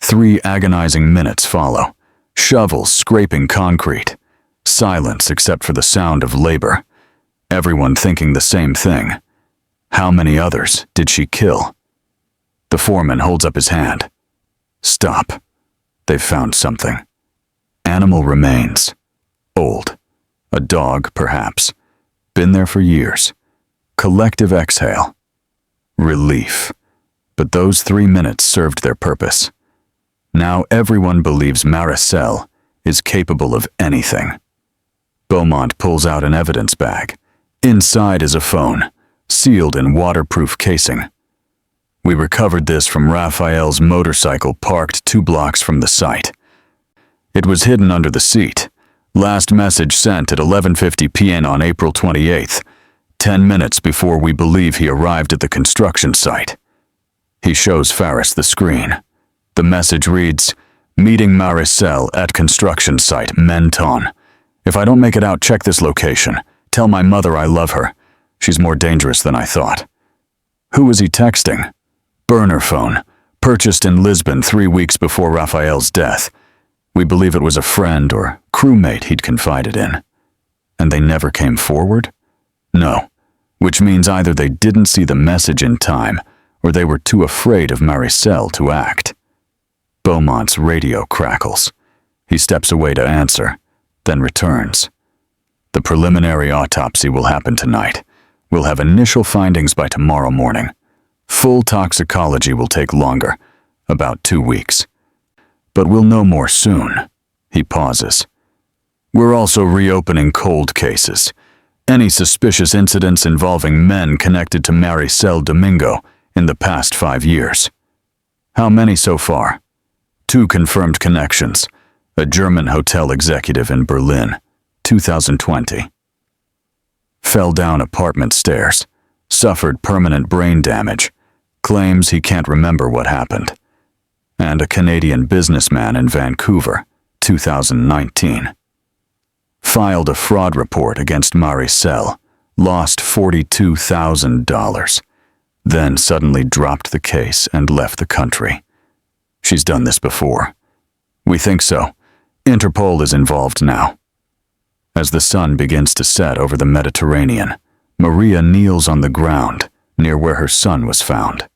3 agonizing minutes follow. Shovels scraping concrete. Silence except for the sound of labor. Everyone thinking the same thing. How many others did she kill? The foreman holds up his hand. "Stop. They've found something. Animal remains. Old. A dog, perhaps. Been there for years. Collective exhale. Relief. But those 3 minutes served their purpose. Now everyone believes Maricel is capable of anything. Beaumont pulls out an evidence bag. Inside is a phone, sealed in waterproof casing. "We recovered this from Rafael's motorcycle parked 2 blocks from the site. It was hidden under the seat. Last message sent at 11:50 p.m. on April 28th, 10 minutes before we believe he arrived at the construction site." He shows Faris the screen. The message reads, "Meeting Maricel at construction site, Menton. If I don't make it out, check this location. Tell my mother I love her. She's more dangerous than I thought." Who was he texting? Burner phone, purchased in Lisbon 3 weeks before Rafael's death. We believe it was a friend or crewmate he'd confided in. And they never came forward? No, which means either they didn't see the message in time, or they were too afraid of Maricel to act. Beaumont's radio crackles. He steps away to answer, then returns. "The preliminary autopsy will happen tonight. We'll have initial findings by tomorrow morning. Full toxicology will take longer, about 2 weeks. But we'll know more soon." He pauses. "We're also reopening cold cases. Any suspicious incidents involving men connected to Maricel Domingo in the past 5 years. How many so far? 2 confirmed connections. A German hotel executive in Berlin, 2020. fell down apartment stairs, suffered permanent brain damage, claims he can't remember what happened. And a Canadian businessman in Vancouver, 2019. Filed a fraud report against Maricel, lost $42,000, then suddenly dropped the case and left the country. She's done this before. We think so. Interpol is involved now. As the sun begins to set over the Mediterranean, Maria kneels on the ground near where her son was found.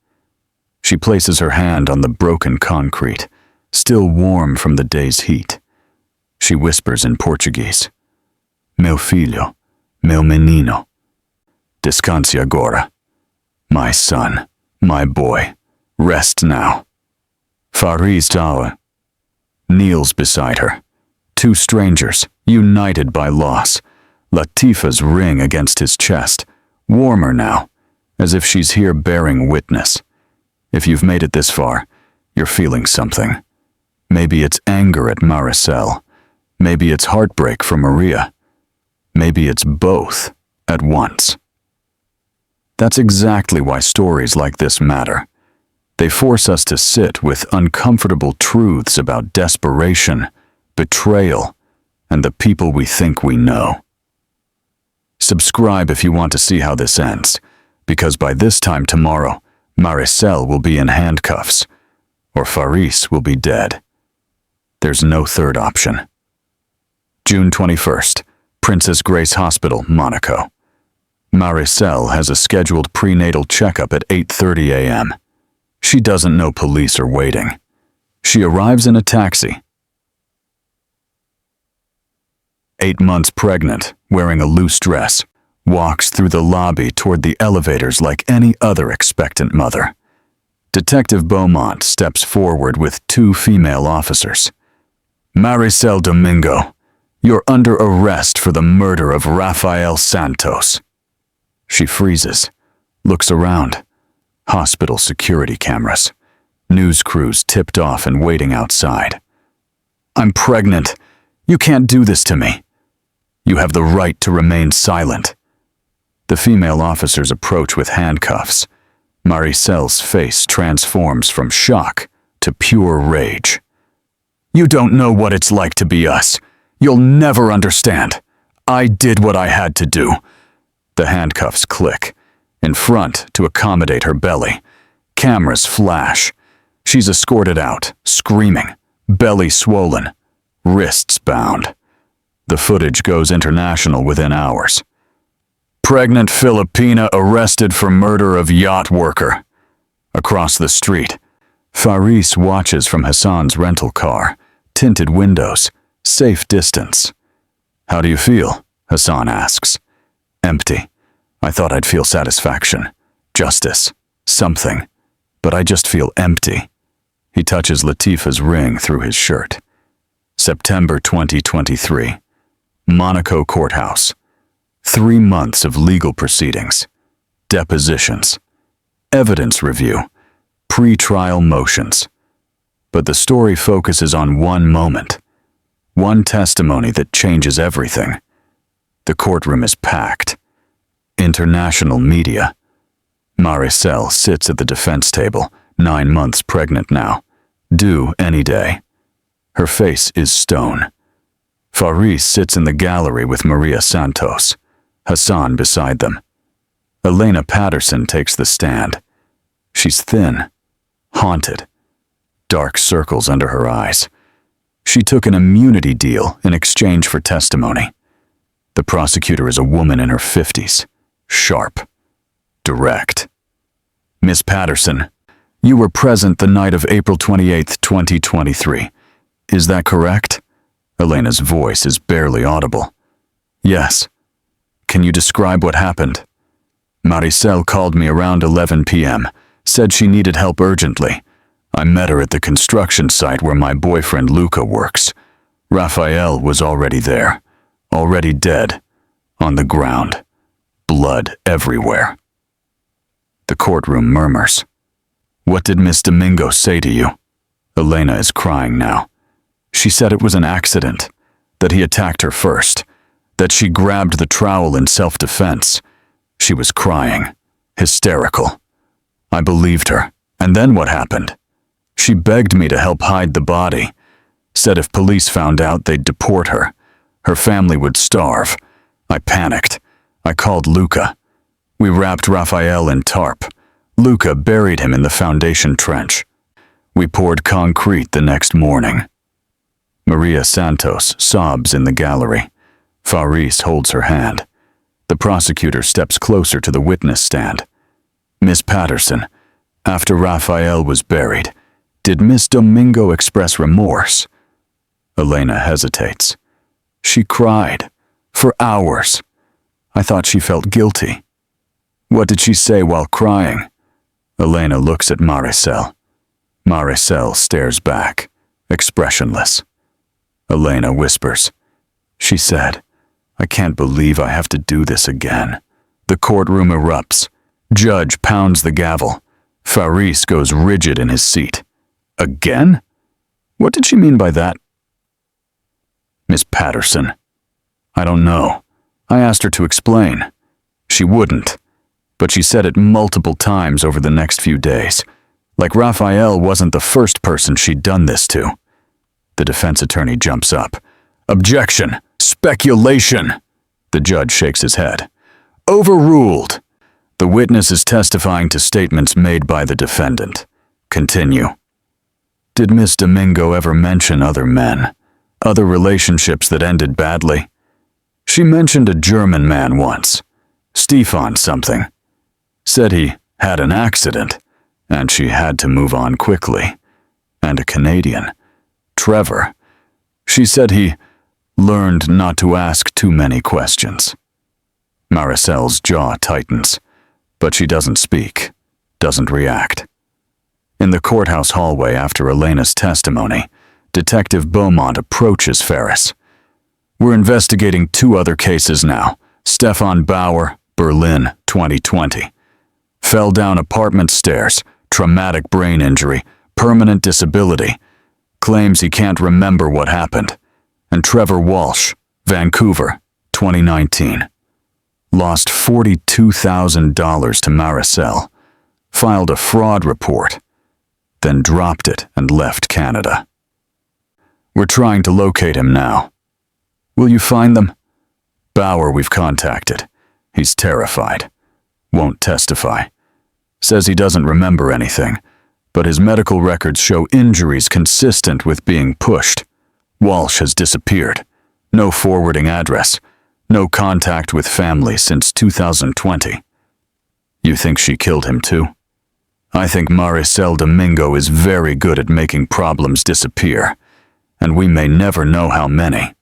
She places her hand on the broken concrete, still warm from the day's heat. She whispers in Portuguese, "Meu filho, meu menino. Descanse agora. My son, my boy, rest now." Faris Dawa kneels beside her. Two strangers, united by loss. Latifa's ring against his chest, warmer now, as if she's here bearing witness. If you've made it this far, you're feeling something. Maybe it's anger at Maricel. Maybe it's heartbreak for Maria. Maybe it's both at once. That's exactly why stories like this matter. They force us to sit with uncomfortable truths about desperation, betrayal, and the people we think we know. Subscribe if you want to see how this ends, because by this time tomorrow, Maricel will be in handcuffs, or Faris will be dead. There's no third option. June 21st, Princess Grace Hospital, Monaco. Maricel has a scheduled prenatal checkup at 8:30 a.m. She doesn't know police are waiting. She arrives in a taxi. 8 months pregnant, wearing a loose dress, walks through the lobby toward the elevators like any other expectant mother. Detective Beaumont steps forward with 2 female officers. "Maricel Domingo, you're under arrest for the murder of Rafael Santos." She freezes, looks around. Hospital security cameras. News crews tipped off and waiting outside. "I'm pregnant. You can't do this to me. You have the right to remain silent." The female officers approach with handcuffs. Maricel's face transforms from shock to pure rage. "You don't know what it's like to be us. You'll never understand. I did what I had to do." The handcuffs click. In front to accommodate her belly. Cameras flash. She's escorted out, screaming, belly swollen, wrists bound. The footage goes international within hours. "Pregnant Filipina arrested for murder of yacht worker." Across the street, Faris watches from Hassan's rental car, tinted windows, safe distance. "How do you feel?" Hassan asks. "Empty. I thought I'd feel satisfaction, justice, something, but I just feel empty." He touches Latifa's ring through his shirt. September 2023. Monaco Courthouse. 3 months of legal proceedings, depositions, evidence review, pre-trial motions. But the story focuses on one moment, one testimony that changes everything. The courtroom is packed. International media. Maricel sits at the defense table, 9 months pregnant now, due any day. Her face is stone. Faris sits in the gallery with Maria Santos, Hassan beside them. Elena Patterson takes the stand. She's thin, haunted, dark circles under her eyes. She took an immunity deal in exchange for testimony. The prosecutor is a woman in her 50s, sharp, direct. "Miss Patterson, you were present the night of April 28, 2023. Is that correct?" Elena's voice is barely audible. "Yes." "Can you describe what happened?" "Maricel called me around 11 p.m., said she needed help urgently. I met her at the construction site where my boyfriend Luca works. Rafael was already there, already dead, on the ground, blood everywhere." The courtroom murmurs. "What did Miss Domingo say to you?" Elena is crying now. "She said it was an accident, that he attacked her first, that she grabbed the trowel in self-defense. She was crying, hysterical. I believed her. And then what happened? She begged me to help hide the body, said if police found out they'd deport her. Her family would starve. I panicked. I called Luca. We wrapped Raphael in tarp. Luca buried him in the foundation trench. We poured concrete the next morning. Maria Santos sobs in the gallery. Faris holds her hand. The prosecutor steps closer to the witness stand. Miss Patterson, after Raphael was buried, did Miss Domingo express remorse? Elena hesitates. She cried. For hours. I thought she felt guilty. What did she say while crying? Elena looks at Maricel. Maricel stares back, expressionless. Elena whispers. She said, I can't believe I have to do this again. The courtroom erupts. Judge pounds the gavel. Faris goes rigid in his seat. Again? What did she mean by that? Miss Patterson. I don't know. I asked her to explain. She wouldn't. But she said it multiple times over the next few days. Like Raphael wasn't the first person she'd done this to. The defense attorney jumps up. Objection! Speculation! The judge shakes his head. Overruled! The witness is testifying to statements made by the defendant. Continue. Did Miss Domingo ever mention other men? Other relationships that ended badly? She mentioned a German man once. Stefan something. Said he had an accident, and she had to move on quickly. And a Canadian. Trevor. She said he learned not to ask too many questions. Maricel's jaw tightens, but she doesn't speak, doesn't react. In the courthouse hallway after Elena's testimony, Detective Beaumont approaches Ferris. We're investigating 2 other cases now. Stefan Bauer, Berlin, 2020. Fell down apartment stairs, traumatic brain injury, permanent disability. Claims he can't remember what happened. And Trevor Walsh, Vancouver, 2019. Lost $42,000 to Maricel. Filed a fraud report. Then dropped it and left Canada. We're trying to locate him now. Will you find them? Bauer we've contacted. He's terrified. Won't testify. Says he doesn't remember anything, but his medical records show injuries consistent with being pushed. Walsh has disappeared. No forwarding address. No contact with family since 2020. You think she killed him too? I think Maricel Domingo is very good at making problems disappear, and we may never know how many.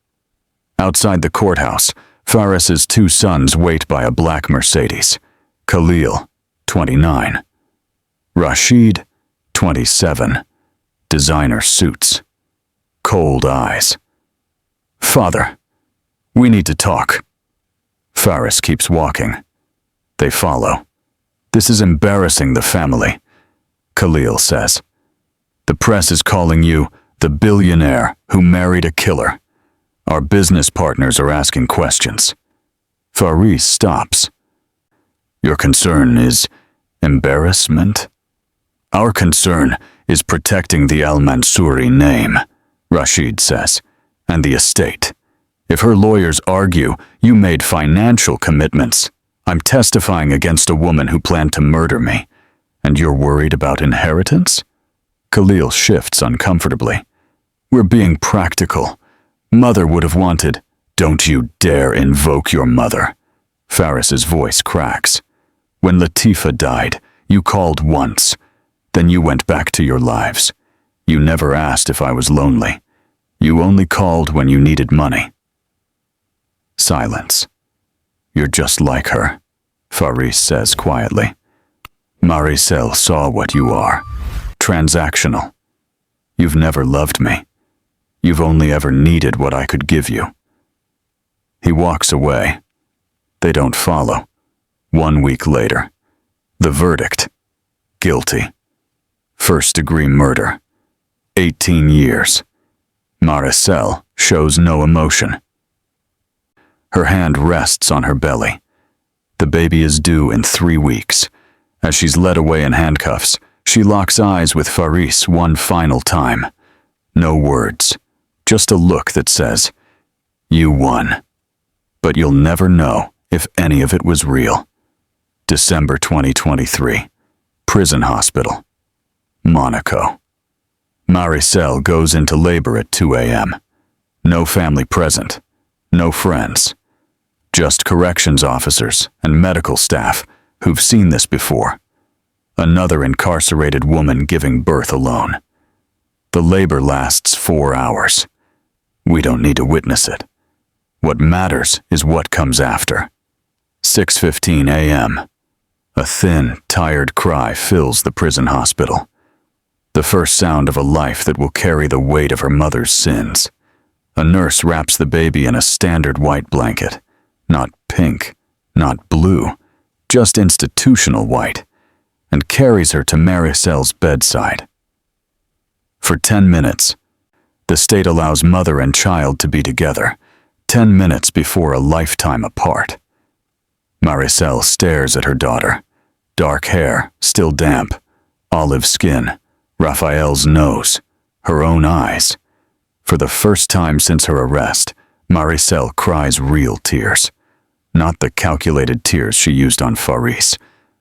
Outside the courthouse, Faris's 2 sons wait by a black Mercedes. Khalil, 29. Rashid, 27. Designer suits. Cold eyes. Father, we need to talk. Faris keeps walking. They follow. This is embarrassing the family, Khalil says. The press is calling you the billionaire who married a killer. Our business partners are asking questions. Faris stops. Your concern is embarrassment? Our concern is protecting the Al-Mansouri name, Rashid says, and the estate. If her lawyers argue you made financial commitments, I'm testifying against a woman who planned to murder me, and you're worried about inheritance? Khalil shifts uncomfortably. We're being practical. Mother would have wanted. Don't you dare invoke your mother. Faris's voice cracks. When Latifa died, you called once. Then you went back to your lives. You never asked if I was lonely. You only called when you needed money. Silence. You're just like her, Faris says quietly. Maricel saw what you are. Transactional. You've never loved me. You've only ever needed what I could give you. He walks away. They don't follow. 1 week later. The verdict. Guilty. First-degree murder. 18 years. Maricel shows no emotion. Her hand rests on her belly. The baby is due in 3 weeks. As she's led away in handcuffs, she locks eyes with Faris one final time. No words, just a look that says, "You won." But you'll never know if any of it was real. December 2023. Prison hospital. Monaco. Maricel goes into labor at 2 a.m. No family present. No friends. Just corrections officers and medical staff who've seen this before. Another incarcerated woman giving birth alone. The labor lasts 4 hours. We don't need to witness it. What matters is what comes after. 6:15 a.m. A thin, tired cry fills the prison hospital. The first sound of a life that will carry the weight of her mother's sins. A nurse wraps the baby in a standard white blanket. Not pink, not blue, just institutional white, and carries her to Maricel's bedside. For 10 minutes, the state allows mother and child to be together, 10 minutes before a lifetime apart. Maricel stares at her daughter. Dark hair, still damp, olive skin, Raphael's nose, her own eyes. For the first time since her arrest, Maricel cries real tears. Not the calculated tears she used on Faris,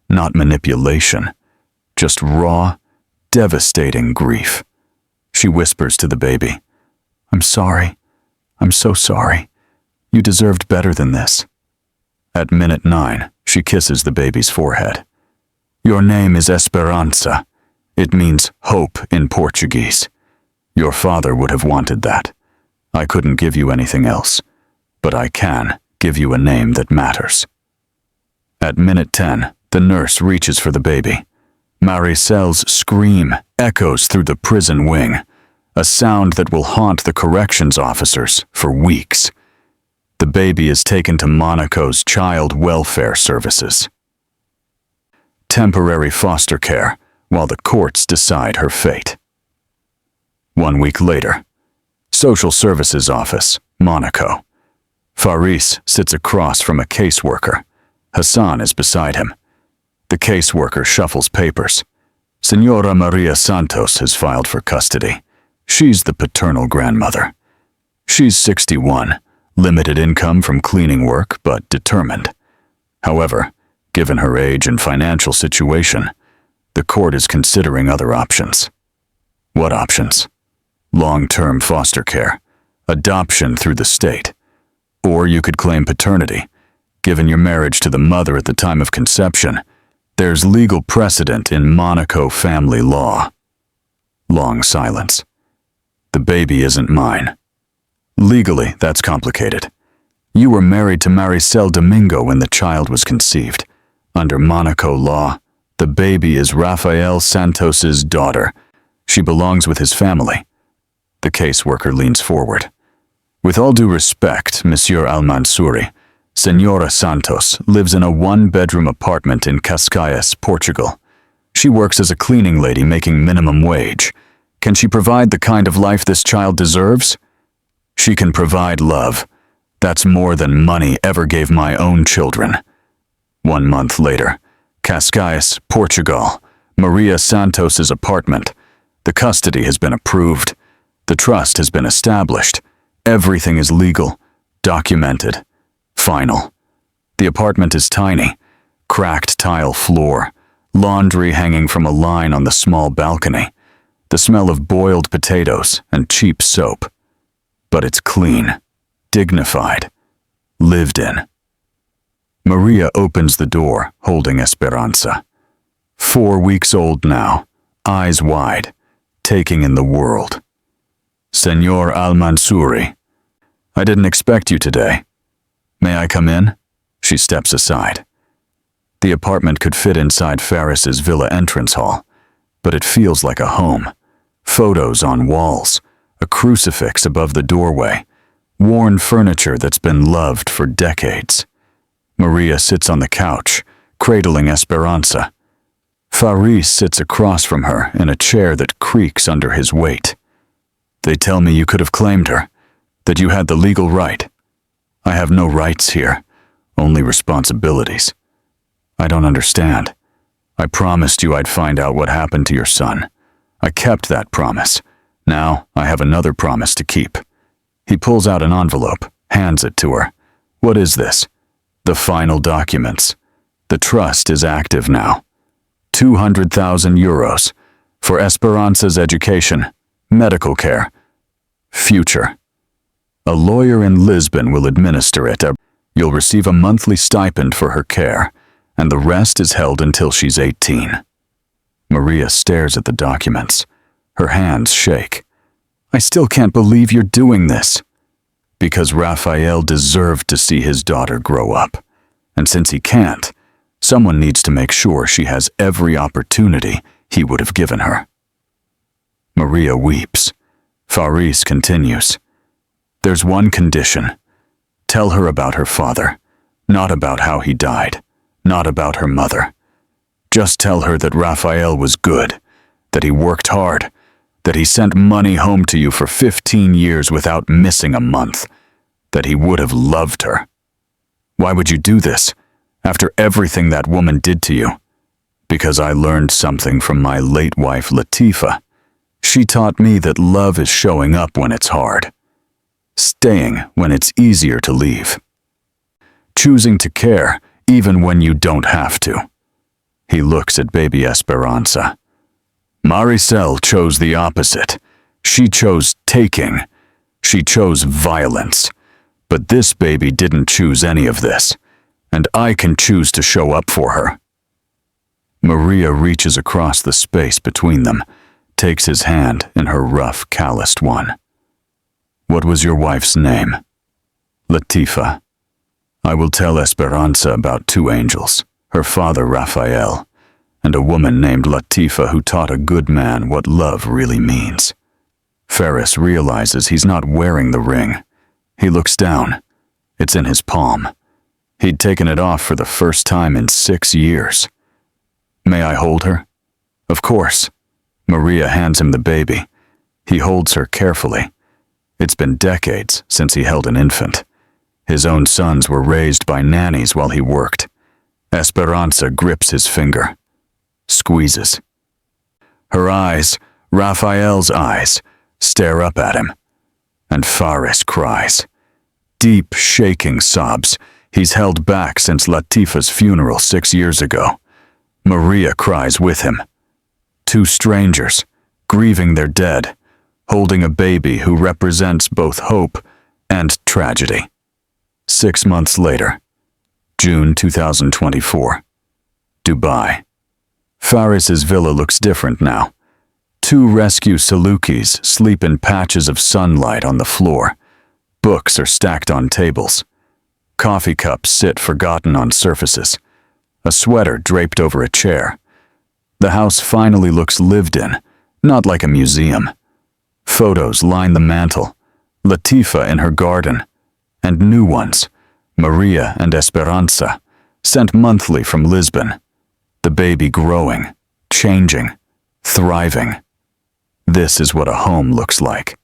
not manipulation, just raw, devastating grief. She whispers to the baby, "I'm sorry. I'm so sorry. You deserved better than this." At minute 9, she kisses the baby's forehead. "Your name is Esperança. It means hope in Portuguese. Your father would have wanted that. I couldn't give you anything else, but I can give you a name that matters." At minute 10, the nurse reaches for the baby. Maricel's scream echoes through the prison wing, a sound that will haunt the corrections officers for weeks. The baby is taken to Monaco's child welfare services. Temporary foster care while the courts decide her fate. 1 week later, Social Services Office, Monaco. Faris sits across from a caseworker. Hassan is beside him. The caseworker shuffles papers. Senora Maria Santos has filed for custody. She's the paternal grandmother. She's 61, limited income from cleaning work, but determined. However, given her age and financial situation, the court is considering other options. What options? Long-term foster care, adoption through the state, or you could claim paternity. Given your marriage to the mother at the time of conception, there's legal precedent in Monaco family law. Long silence. The baby isn't mine. Legally, that's complicated. You were married to Maricel Domingo when the child was conceived. Under Monaco law, the baby is Rafael Santos's daughter. She belongs with his family. The caseworker leans forward. With all due respect, Monsieur Al-Mansouri, Senora Santos lives in a 1-bedroom apartment in Cascais, Portugal. She works as a cleaning lady making minimum wage. Can she provide the kind of life this child deserves? She can provide love. That's more than money ever gave my own children. 1 month later, Cascais, Portugal, Maria Santos's apartment. The custody has been approved. The trust has been established. Everything is legal, documented, final. The apartment is tiny, cracked tile floor, laundry hanging from a line on the small balcony, the smell of boiled potatoes and cheap soap. But it's clean, dignified, lived in. Maria opens the door, holding Esperança. 4 weeks old now, eyes wide, taking in the world. Senor Al-Mansouri, I didn't expect you today. May I come in? She steps aside. The apartment could fit inside Faris's villa entrance hall, but it feels like a home. Photos on walls, a crucifix above the doorway, worn furniture that's been loved for decades. Maria sits on the couch, cradling Esperança. Faris sits across from her in a chair that creaks under his weight. They tell me you could have claimed her, that you had the legal right. I have no rights here, only responsibilities. I don't understand. I promised you I'd find out what happened to your son. I kept that promise. Now I have another promise to keep. He pulls out an envelope, hands it to her. What is this? The final documents. The trust is active now. 200,000 euros for Esperanza's education, medical care, future. A lawyer in Lisbon will administer it. You'll receive a monthly stipend for her care, and the rest is held until she's 18. Maria stares at the documents. Her hands shake. I still can't believe you're doing this. Because Raphael deserved to see his daughter grow up. And since he can't, someone needs to make sure she has every opportunity he would have given her. Maria weeps. Faris continues. There's one condition. Tell her about her father, not about how he died, not about her mother. Just tell her that Raphael was good, that he worked hard, that he sent money home to you for 15 years without missing a month, that he would have loved her. Why would you do this, after everything that woman did to you? Because I learned something from my late wife Latifa. She taught me that love is showing up when it's hard, staying when it's easier to leave, choosing to care even when you don't have to. He looks at baby Esperanza. Maricel chose the opposite. She chose taking. She chose violence. But this baby didn't choose any of this, and I can choose to show up for her. Maria reaches across the space between them, takes his hand in her rough, calloused one. What was your wife's name? Latifa. I will tell Esperanza about two angels, her father Raphael, and a woman named Latifa who taught a good man what love really means. Faris realizes he's not wearing the ring. He looks down. It's in his palm. He'd taken it off for the first time in 6 years. May I hold her? Of course. Maria hands him the baby. He holds her carefully. It's been decades since he held an infant. His own sons were raised by nannies while he worked. Esperanza grips his finger. Squeezes. Her eyes, Raphael's eyes, stare up at him. And Faris cries. Deep, shaking sobs he's held back since Latifa's funeral 6 years ago. Maria cries with him. Two strangers, grieving their dead, holding a baby who represents both hope and tragedy. 6 months later, June 2024, Dubai. Faris's villa looks different now. 2 rescue Salukis sleep in patches of sunlight on the floor. Books are stacked on tables. Coffee cups sit forgotten on surfaces. A sweater draped over a chair. The house finally looks lived in, not like a museum. Photos line the mantel, Latifa in her garden, and new ones, Maria and Esperanza, sent monthly from Lisbon. The baby growing, changing, thriving. This is what a home looks like.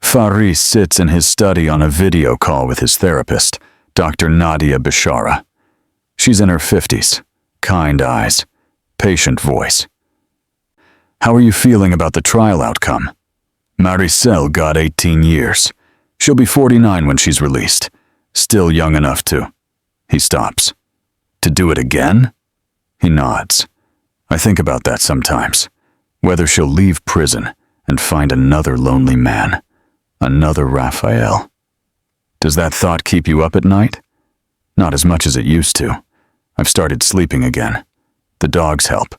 Faris sits in his study on a video call with his therapist, Dr. Nadia Bishara. She's in her 50s, kind eyes, patient voice. How are you feeling about the trial outcome? Maricel got 18 years. She'll be 49 when she's released. Still young enough to. He stops. To do it again? He nods. I think about that sometimes. Whether she'll leave prison and find another lonely man. Another Raphael. Does that thought keep you up at night? Not as much as it used to. I've started sleeping again. The dogs help.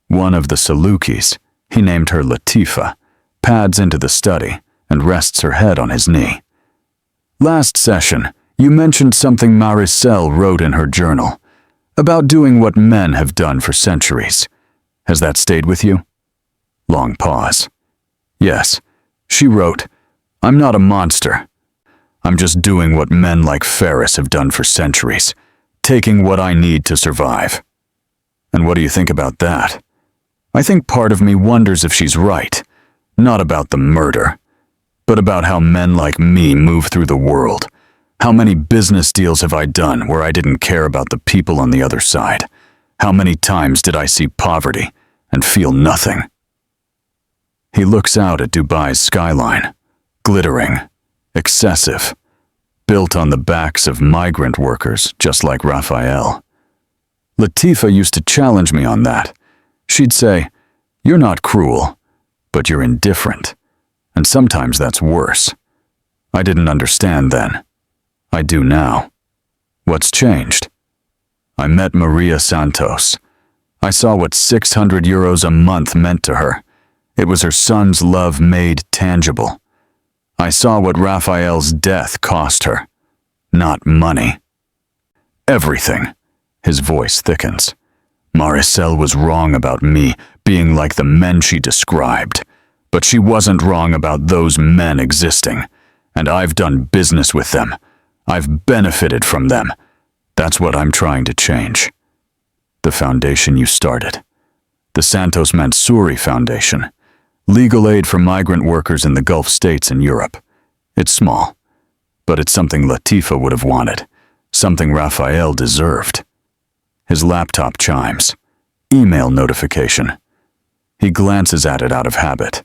One of the Salukis, he named her Latifa, pads into the study and rests her head on his knee. Last session, you mentioned something Maricel wrote in her journal, about doing what men have done for centuries. Has that stayed with you? Long pause. Yes, she wrote, I'm not a monster. I'm just doing what men like Faris have done for centuries, taking what I need to survive. And what do you think about that? I think part of me wonders if she's right, not about the murder, but about how men like me move through the world, How many business deals have I done where I didn't care about the people on the other side? How many times did I see poverty and feel nothing? He looks out at Dubai's skyline, glittering, excessive, built on the backs of migrant workers just like Raphael. Latifa used to challenge me on that. She'd say, "You're not cruel, but you're indifferent. And sometimes that's worse." I didn't understand then. I do now. What's changed? I met Maria Santos. I saw what 600 euros a month meant to her. It was her son's love made tangible. I saw what Raphael's death cost her. Not money. Everything. His voice thickens. Maricel was wrong about me being like the men she described, but she wasn't wrong about those men existing, and I've done business with them. I've benefited from them. That's what I'm trying to change. The foundation you started. The Santos Mansouri Foundation. Legal aid for migrant workers in the Gulf states and Europe. It's small, but it's something Latifa would have wanted, something Raphael deserved. His laptop chimes. Email notification. He glances at it out of habit.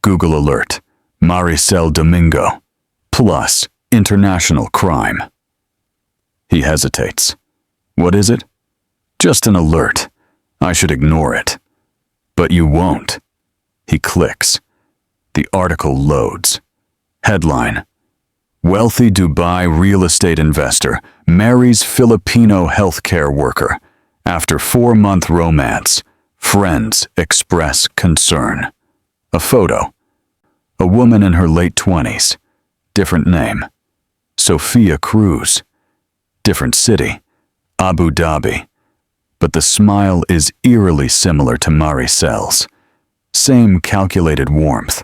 Google alert. Maricel Domingo. Plus international crime. He hesitates. What is it? Just an alert. I should ignore it. But you won't. He clicks. The article loads. Headline: Wealthy Dubai real estate investor marries Filipino healthcare worker. After 4-month romance, friends express concern. A photo. A woman in her late 20s. Different name. Sophia Cruz. Different city. Abu Dhabi. But the smile is eerily similar to Maricel's. Same calculated warmth.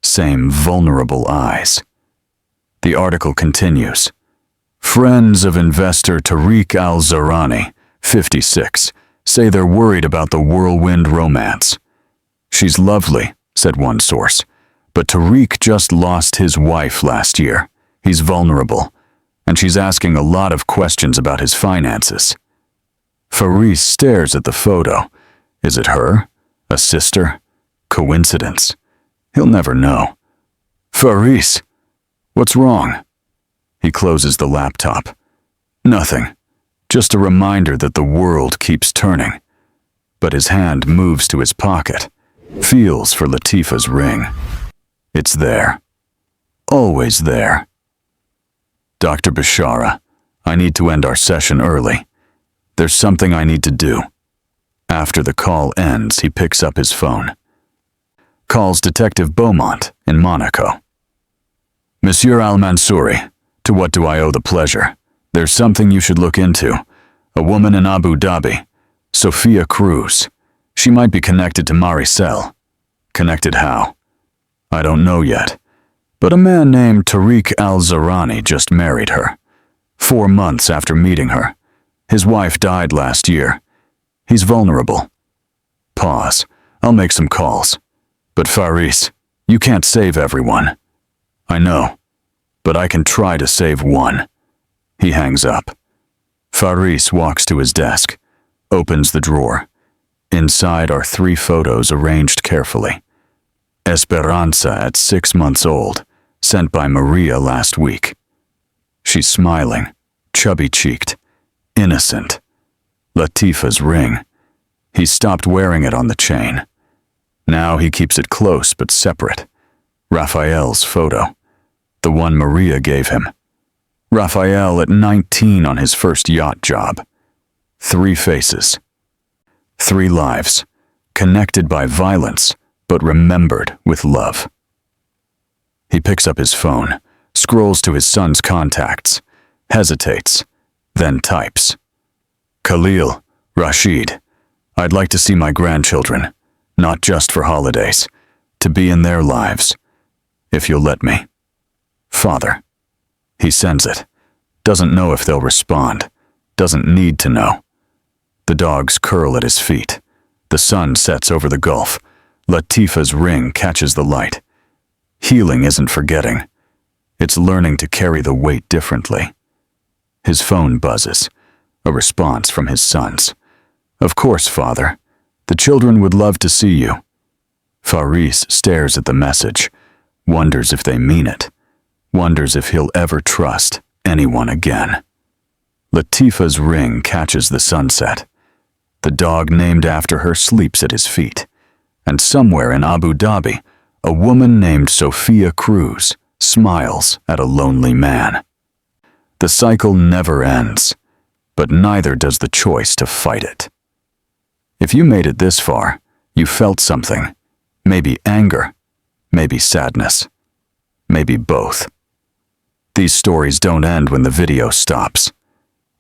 Same vulnerable eyes. The article continues. Friends of investor Tariq Al-Zarani, 56, say they're worried about the whirlwind romance. She's lovely, said one source, but Tariq just lost his wife last year. He's vulnerable, and she's asking a lot of questions about his finances. Faris stares at the photo. Is it her? A sister? Coincidence? He'll never know. Faris, what's wrong? He closes the laptop. Nothing. Just a reminder that the world keeps turning. But his hand moves to his pocket, feels for Latifa's ring. It's there. Always there. Dr. Bashara, I need to end our session early. There's something I need to do. After the call ends, he picks up his phone. Calls Detective Beaumont in Monaco. Monsieur Al-Mansouri, to what do I owe the pleasure? There's something you should look into. A woman in Abu Dhabi, Sophia Cruz. She might be connected to Maricel. Connected how? I don't know yet. But a man named Tariq Al-Zarani just married her. 4 months after meeting her. His wife died last year. He's vulnerable. Pause. I'll make some calls. But Faris, you can't save everyone. I know, but I can try to save one. He hangs up. Faris walks to his desk, opens the drawer. Inside are 3 photos arranged carefully. Esperanza at 6 months old, sent by Maria last week. She's smiling, chubby-cheeked, innocent. Latifa's ring. He stopped wearing it on the chain. Now he keeps it close but separate. Raphael's photo. The one Maria gave him. Raphael at 19 on his first yacht job. 3 faces. 3 lives. Connected by violence, but remembered with love. He picks up his phone, scrolls to his son's contacts, hesitates, then types. Khalil, Rashid, I'd like to see my grandchildren, not just for holidays, to be in their lives, if you'll let me. Father. He sends it. Doesn't know if they'll respond. Doesn't need to know. The dogs curl at his feet. The sun sets over the gulf. Latifa's ring catches the light. Healing isn't forgetting. It's learning to carry the weight differently. His phone buzzes, a response from his sons. Of course, father. The children would love to see you. Faris stares at the message, wonders if they mean it, wonders if he'll ever trust anyone again. Latifa's ring catches the sunset. The dog named after her sleeps at his feet. And somewhere in Abu Dhabi, a woman named Sophia Cruz smiles at a lonely man. The cycle never ends, but neither does the choice to fight it. If you made it this far, you felt something. Maybe anger, maybe sadness, maybe both. These stories don't end when the video stops.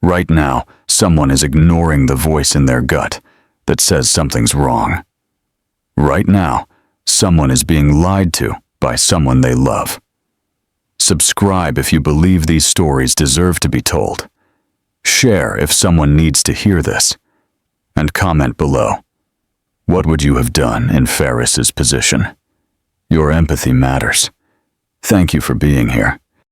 Right now, someone is ignoring the voice in their gut that says something's wrong. Right now, someone is being lied to by someone they love. Subscribe if you believe these stories deserve to be told. Share if someone needs to hear this. And comment below. What would you have done in Faris's position? Your empathy matters. Thank you for being here.